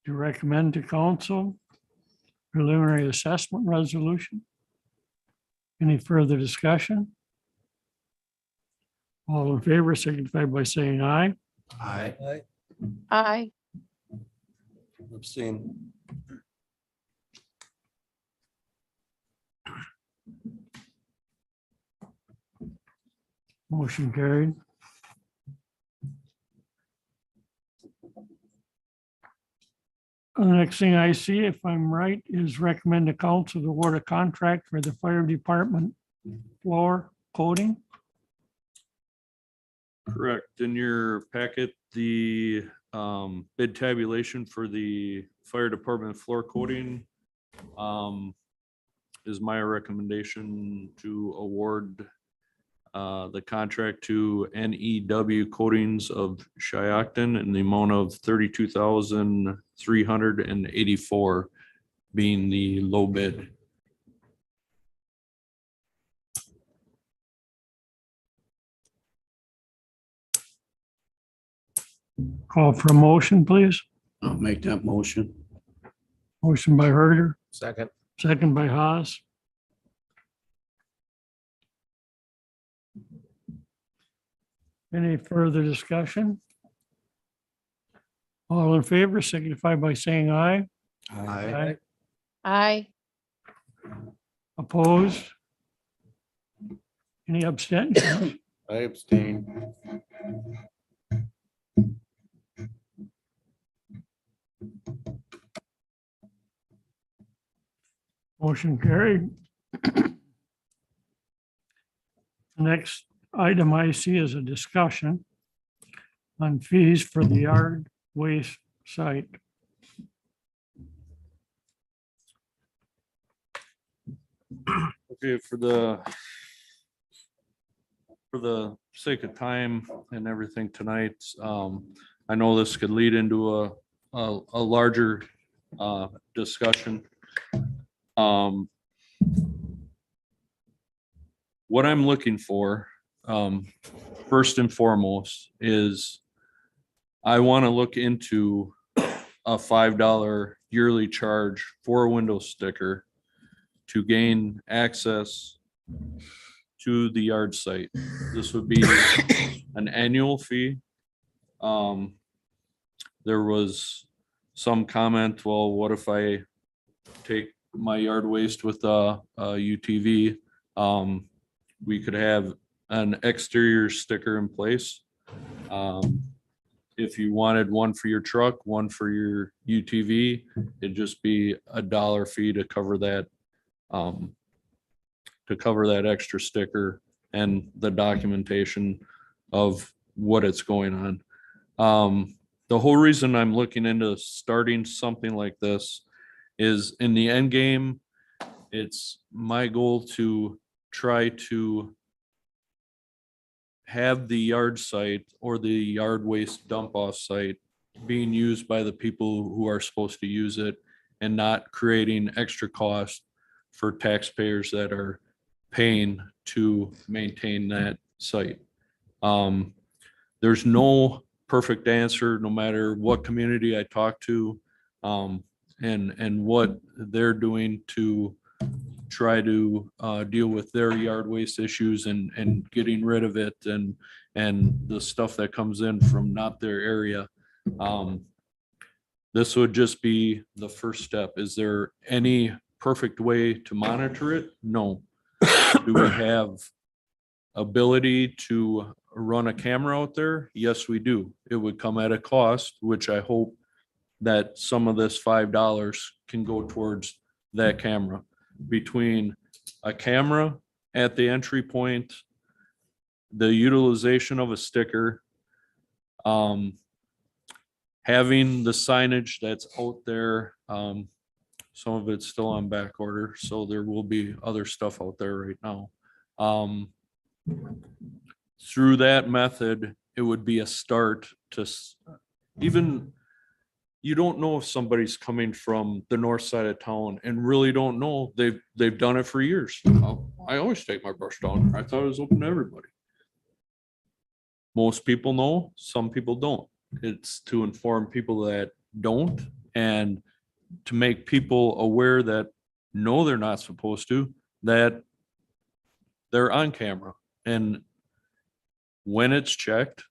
To recommend to council preliminary assessment resolution. Any further discussion? All in favor signify by saying aye. Aye. Aye. Aye. Abstain. Motion carried. The next thing I see, if I'm right, is recommend the council to award a contract for the fire department floor coating. Correct. In your packet, the bid tabulation for the fire department floor coating is my recommendation to award the contract to NEW Coatings of Shiocton in the amount of 32,384 being the low bid. Call for a motion, please. I'll make that motion. Motion by Herder, Second. second by Haas. Any further discussion? All in favor signify by saying aye. Aye. Aye. Opposed? Any abstentions? I abstain. Motion carried. Next item I see is a discussion on fees for the yard waste site. Okay, for the sake of time and everything tonight, I know this could lead into a larger discussion. What I'm looking for, first and foremost, is I want to look into a $5 yearly charge for a window sticker to gain access to the yard site. This would be an annual fee. There was some comment, well, what if I take my yard waste with a UTV? We could have an exterior sticker in place. If you wanted one for your truck, one for your UTV, it'd just be $1 fee to cover that extra sticker and the documentation of what it's going on. The whole reason I'm looking into starting something like this is in the end game, it's my goal to try to have the yard site or the yard waste dump off site being used by the people who are supposed to use it and not creating extra cost for taxpayers that are paying to maintain that site. There's no perfect answer, no matter what community I talk to, and what they're doing to try to deal with their yard waste issues and getting rid of it and the stuff that comes in from not their area. This would just be the first step. Is there any perfect way to monitor it? No. Do we have ability to run a camera out there? Yes, we do. It would come at a cost, which I hope that some of this $5 can go towards that camera. Between a camera at the entry point, the utilization of a sticker, having the signage that's out there, some of it's still on back order, so there will be other stuff out there right now. Through that method, it would be a start to even you don't know if somebody's coming from the north side of town and really don't know. They've done it for years. I always take my brush down. I thought it was open to everybody. Most people know, some people don't. It's to inform people that don't and to make people aware that no, they're not supposed to, that they're on camera. And when it's checked,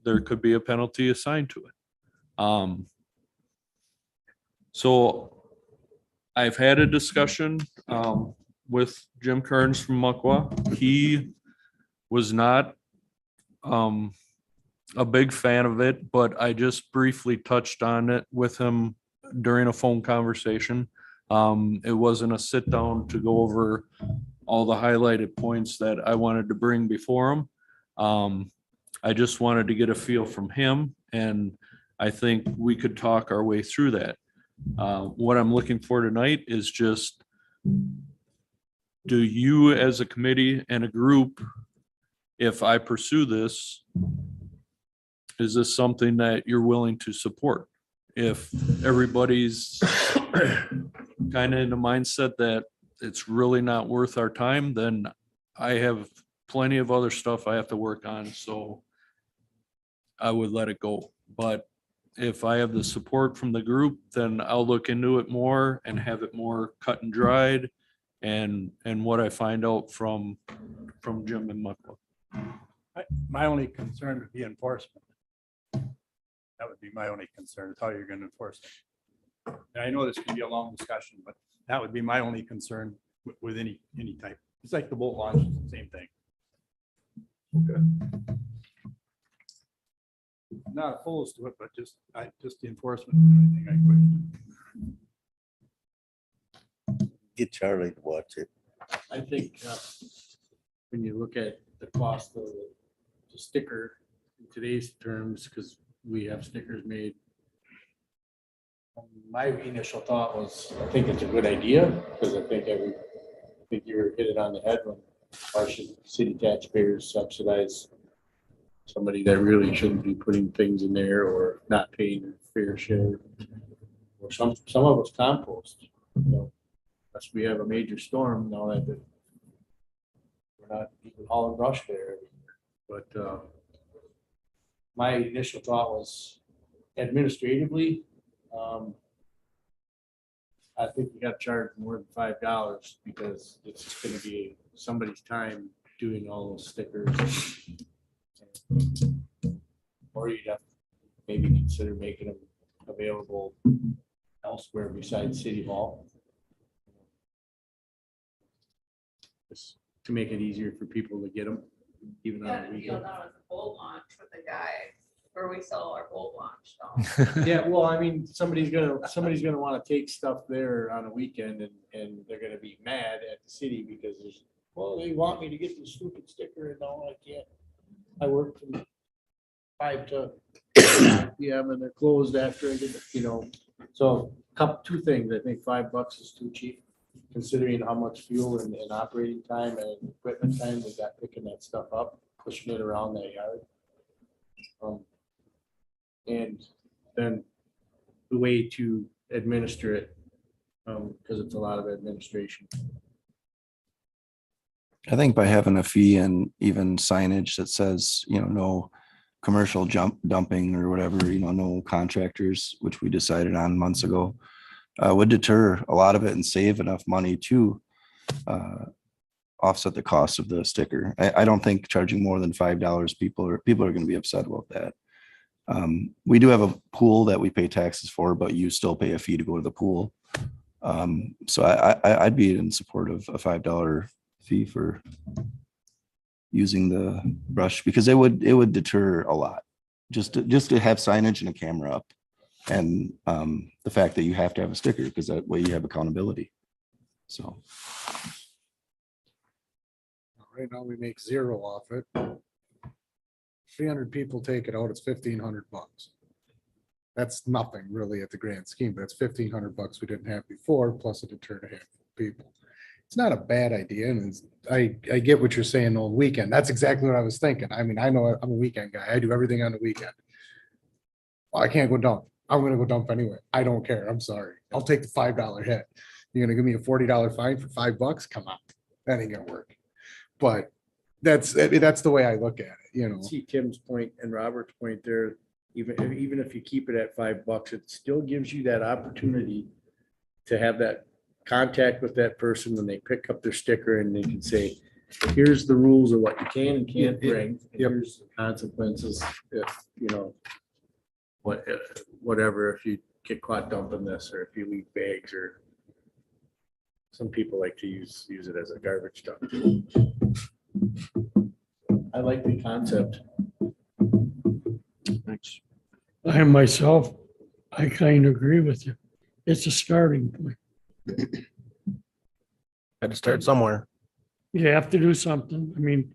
there could be a penalty assigned to it. So I've had a discussion with Jim Kearns from Muckwa. He was not a big fan of it, but I just briefly touched on it with him during a phone conversation. It wasn't a sit down to go over all the highlighted points that I wanted to bring before him. I just wanted to get a feel from him, and I think we could talk our way through that. What I'm looking for tonight is just, do you as a committee and a group, if I pursue this, is this something that you're willing to support? If everybody's kind of in the mindset that it's really not worth our time, then I have plenty of other stuff I have to work on, so I would let it go. But if I have the support from the group, then I'll look into it more and have it more cut and dried and what I find out from Jim and Muckwa. My only concern would be enforcement. That would be my only concern, is how you're gonna enforce it. And I know this can be a long discussion, but that would be my only concern with any type. It's like the boat launch, same thing. Okay. Not opposed to it, but just the enforcement, I think I question. Get Charlie to watch it. I think when you look at the cost of the sticker in today's terms, because we have stickers made. My initial thought was, I think it's a good idea, because I think you're hit it on the head when our city taxpayers subsidize somebody that really shouldn't be putting things in there or not paying their fair share. Or some of us compost, unless we have a major storm now that we're not even hauling brush there. But my initial thought was administratively, I think we got to charge more than $5 because it's just going to be somebody's time doing all those stickers. Or you'd have to maybe consider making them available elsewhere besides City Hall. Just to make it easier for people to get them, even on Got the a deal weekend. down at the boat launch with the guy where we sell our boat launch. Yeah, well, I mean, somebody's gonna wanna take stuff there on a weekend and they're gonna be mad at the city because there's, well, they want me to get this stupid sticker and no, I can't. I work from 5 to 5 PM and they're closed after I get, so two things. I think $5 is too cheap, considering how much fuel and operating time and equipment time they got picking that stuff up, pushing it around that yard. And then the way to administer it, because it's a lot of administration. I think by having a fee and even signage that says, no commercial dumping or whatever, no contractors, which we decided on months ago, would deter a lot of it and save enough money to offset the cost of the sticker. I don't think charging more than $5, people are going to be upset about that. We do have a pool that we pay taxes for, but you still pay a fee to go to the pool. So I'd be in support of a $5 fee for using the brush, because it would deter a lot. Just to have signage and a camera up, and the fact that you have to have a sticker, because that way you have accountability. So right now we make zero off it. 300 people take it out, it's $1,500. That's nothing really at the grand scheme, but it's $1,500 we didn't have before, plus a deter to handful of people. It's not a bad idea, and I get what you're saying on weekend. That's exactly what I was thinking. I mean, I know I'm a weekend guy. I do everything on the weekend. Well, I can't go dump. I'm gonna go dump anyway. I don't care. I'm sorry. I'll take the $5 hit. You're gonna give me a $40 fine for $5? Come on, that ain't gonna work. But that's, I mean, that's the way I look at it, you know? See Tim's point and Robert's point there, even if you keep it at $5, it still gives you that opportunity to have that contact with that person when they pick up their sticker and they can say, here's the rules of what you can and can't bring. and Yep. Here's the consequences if, whatever, if you get caught dumping this, or if you leave bags, or some people like to use it as a garbage dump. I like the concept. Thanks. I myself, I kind of agree with you. It's a starting point. Had to start somewhere. You have to do something. I mean,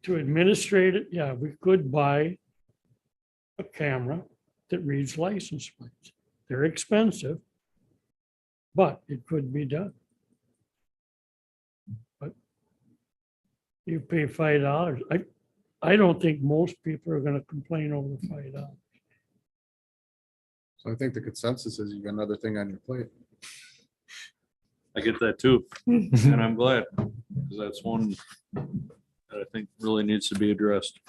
to administrate it, yeah, we could buy a camera that reads license plates. They're expensive, but it could be done. But you pay $5. I don't think most people are gonna complain over the $5. So I think the consensus is you got another thing on your plate. I get that too, and I'm glad, because that's one that I think really needs to be addressed.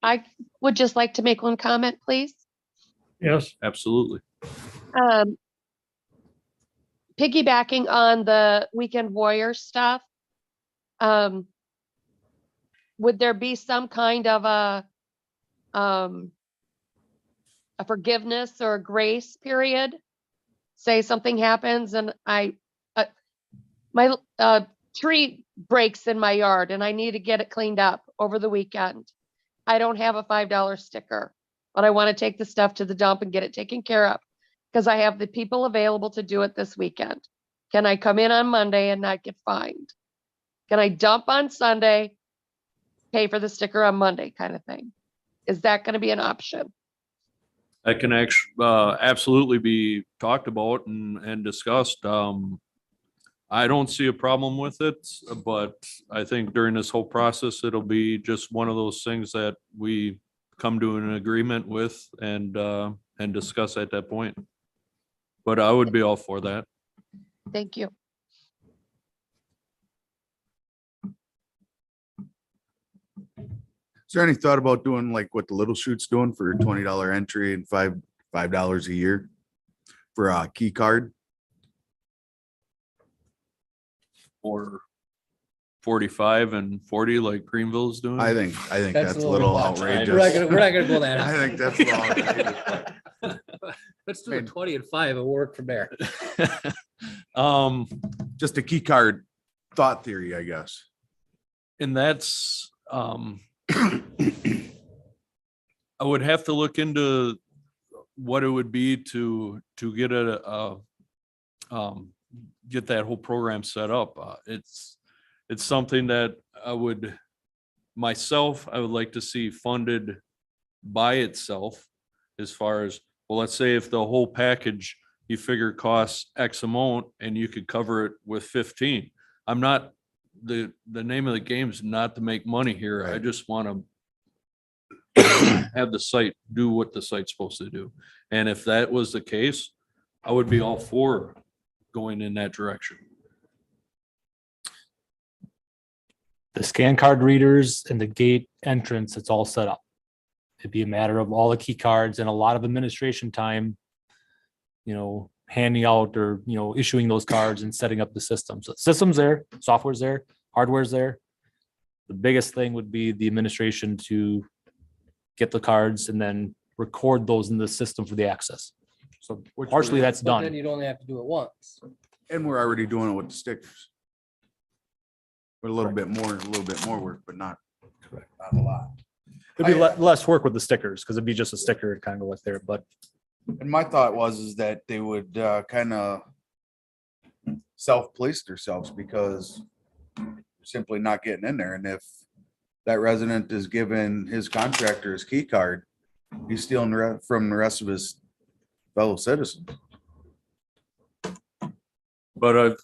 I would just like to make one comment, please. Yes, Absolutely. Piggybacking on the Weekend Warrior stuff. Would there be some kind of a forgiveness or a grace period? Say something happens and my tree breaks in my yard and I need to get it cleaned up over the weekend. I don't have a $5 sticker, but I want to take the stuff to the dump and get it taken care of because I have the people available to do it this weekend. Can I come in on Monday and not get fined? Can I dump on Sunday, pay for the sticker on Monday kind of thing? Is that going to be an option? That can actually absolutely be talked about and discussed. I don't see a problem with it, but I think during this whole process, it'll be just one of those things that we come to an agreement with and discuss at that point. But I would be all for that. Thank you. Is there any thought about doing like what the Little Shoot's doing for $20 entry and $5 a year for a key card? Or 45 and 40 like Greenville's doing. I think that's a little much. outrageous. We're not gonna go that. I think that's a little outrageous. Let's do a 20 and 5 and work from there. Just a key card thought theory, I guess. And that's, I would have to look into what it would be to get get that whole program set up. It's something that I would like to see funded by itself as far as, well, let's say if the whole package you figure costs X amount and you could cover it with 15. I'm not, the name of the game is not to make money here. I just want to have the site do what the site's supposed to do. And if that was the case, I would be all for going in that direction. The scan card readers and the gate entrance, it's all set up. It'd be a matter of all the key cards and a lot of administration time, handing out or, issuing those cards and setting up the system. So system's there, software's there, hardware's there. The biggest thing would be the administration to get the cards and then record those in the system for the access. So partially that's But then done. you'd only have to do it once. And we're already doing it with the stickers. But a little bit more work, but not a lot. It'd be less work with the stickers because it'd be just a sticker kind of go like there, but And my thought is that they would kind of self-police themselves because they're simply not getting in there. And if that resident is given his contractor his key card, he's stealing from the rest of his fellow citizens. But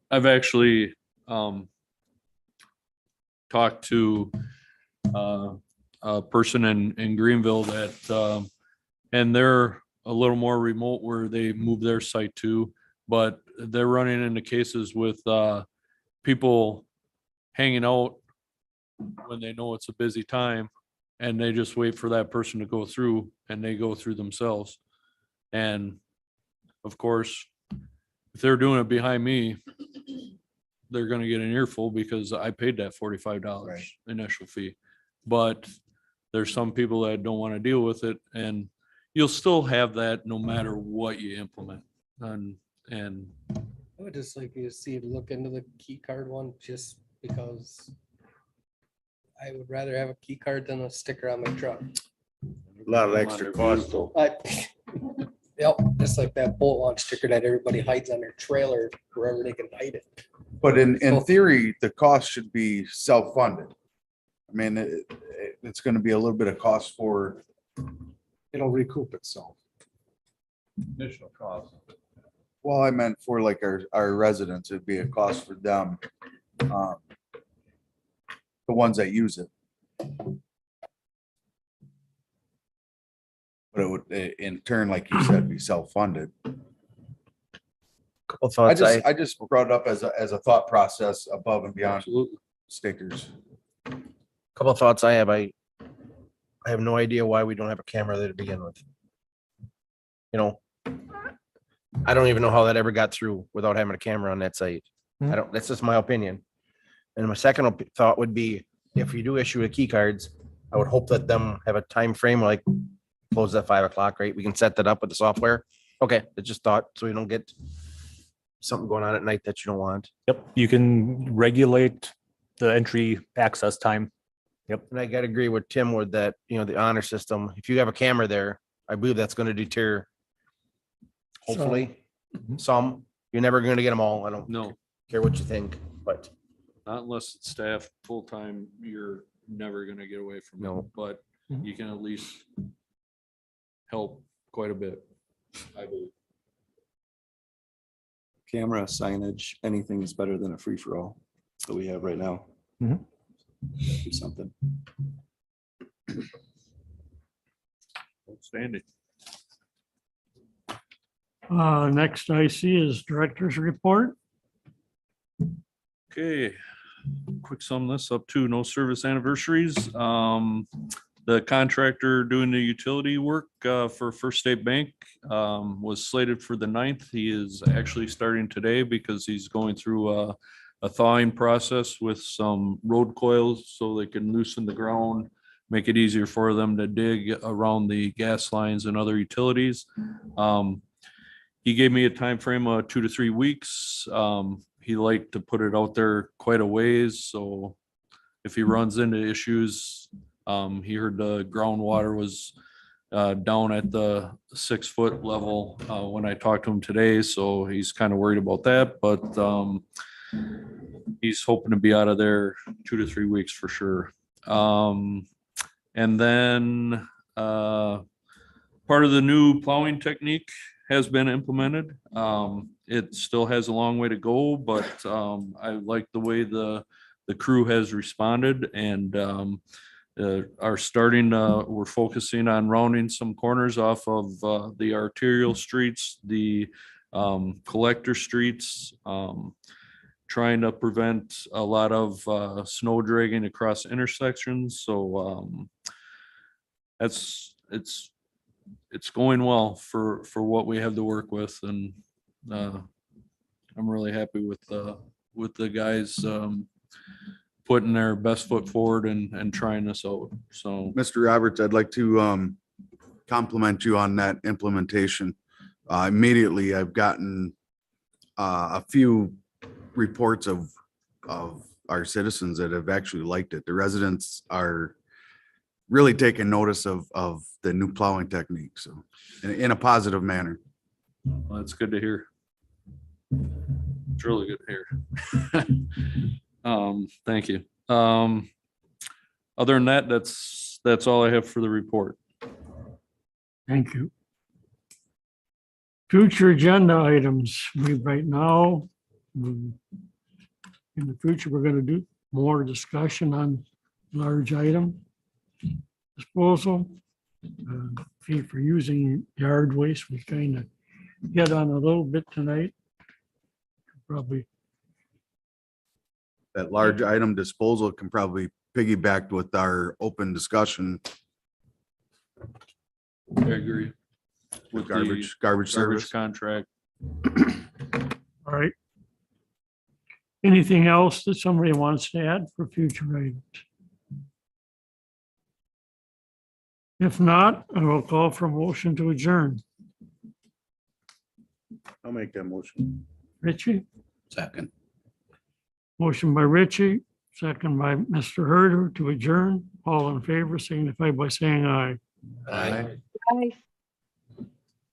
I've actually talked to a person in Greenville that, and they're a little more remote where they move their site to, but they're running into cases with people hanging out when they know it's a busy time, and they just wait for that person to go through, and they go through themselves. And of course, if they're doing it behind me, they're gonna get an earful because I paid that $45 initial fee. But there's some people that don't want to deal with it, and you'll still have that no matter what you implement. And I would just like you to see, look into the key card one, just because I would rather have a key card than a sticker on my truck. A lot of extra cost though. Yep, just like that bolt launch sticker that everybody hides on their trailer wherever they can hide it. But in So- theory, the cost should be self-funded. I mean, it's gonna be a little bit of cost for, It'll recoup itself. Additional cost. well, I meant for like our residents, it'd be a cost for them. The ones that use it. But it would, in turn, like you said, be self-funded. Couple thoughts. I just brought it up as a thought process above and beyond absolutely. stickers. Couple of thoughts I have. I have no idea why we don't have a camera there to begin with. You know, I don't even know how that ever got through without having a camera on that site. I don't, that's just my opinion. And my second thought would be, if you do issue the key cards, I would hope that them have a time frame like close at 5 o'clock, right? We can set that up with the software. Okay, it's just thought, so you don't get something going on at night that you don't want. Yep, you can regulate the entry access time. And I gotta agree with Tim with that, you know, the honor system. If you have a camera there, I believe that's gonna deter. Hopefully, some, you're never gonna get them all. I don't No, care what you think, but not unless it's staff full-time, you're never gonna get away from it, No. but Mhm. you can at least help quite a bit, I believe. Camera, signage, anything is better than a free-for-all that we have right now. Mhm. Do something. Outstanding. Next I see is director's report. Okay, quick sum this up too. No service anniversaries. The contractor doing the utility work for First State Bank was slated for the 9th. He is actually starting today because he's going through a thawing process with some road coils so they can loosen the ground, make it easier for them to dig around the gas lines and other utilities. He gave me a time frame of 2 to 3 weeks. He liked to put it out there quite a ways, so if he runs into issues, he heard the groundwater was down at the 6-foot level when I talked to him today, so he's kind of worried about that, but he's hoping to be out of there 2 to 3 weeks for sure. And then part of the new plowing technique has been implemented. It still has a long way to go, but I like the way the crew has responded and are starting, we're focusing on rounding some corners off of the arterial streets, the collector streets, trying to prevent a lot of snow dragging across intersections. So it's going well for what we have to work with, and I'm really happy with the guys putting their best foot forward and trying this out. So Mr. Roberts, I'd like to compliment you on that implementation. Immediately, I've gotten a few reports of our citizens that have actually liked it. The residents are really taking notice of the new plowing technique, so in a positive manner. that's good to hear. It's really good to hear. Thank you. Other than that, that's all I have for the report. Thank you. Future agenda items, right now, in the future, we're gonna do more discussion on large item. disposal. Fee for using yard waste, we kind of hit on a little bit tonight. Probably, That large item disposal can probably piggyback with our open discussion I agree. with With the garbage garbage service. contract. all right. Anything else that somebody wants to add for future items? If not, I will call for a motion to adjourn. I'll make that motion. Richie, Second. motion by Richie, second by Mr. Herder to adjourn. All in favor signify by saying aye. Aye.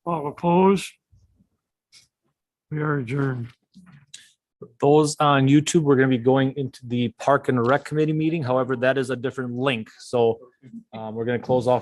All opposed? We are adjourned. Those on YouTube, we're going to be going into the Park and Rec Committee meeting. However, that is a different link. So we're going to close off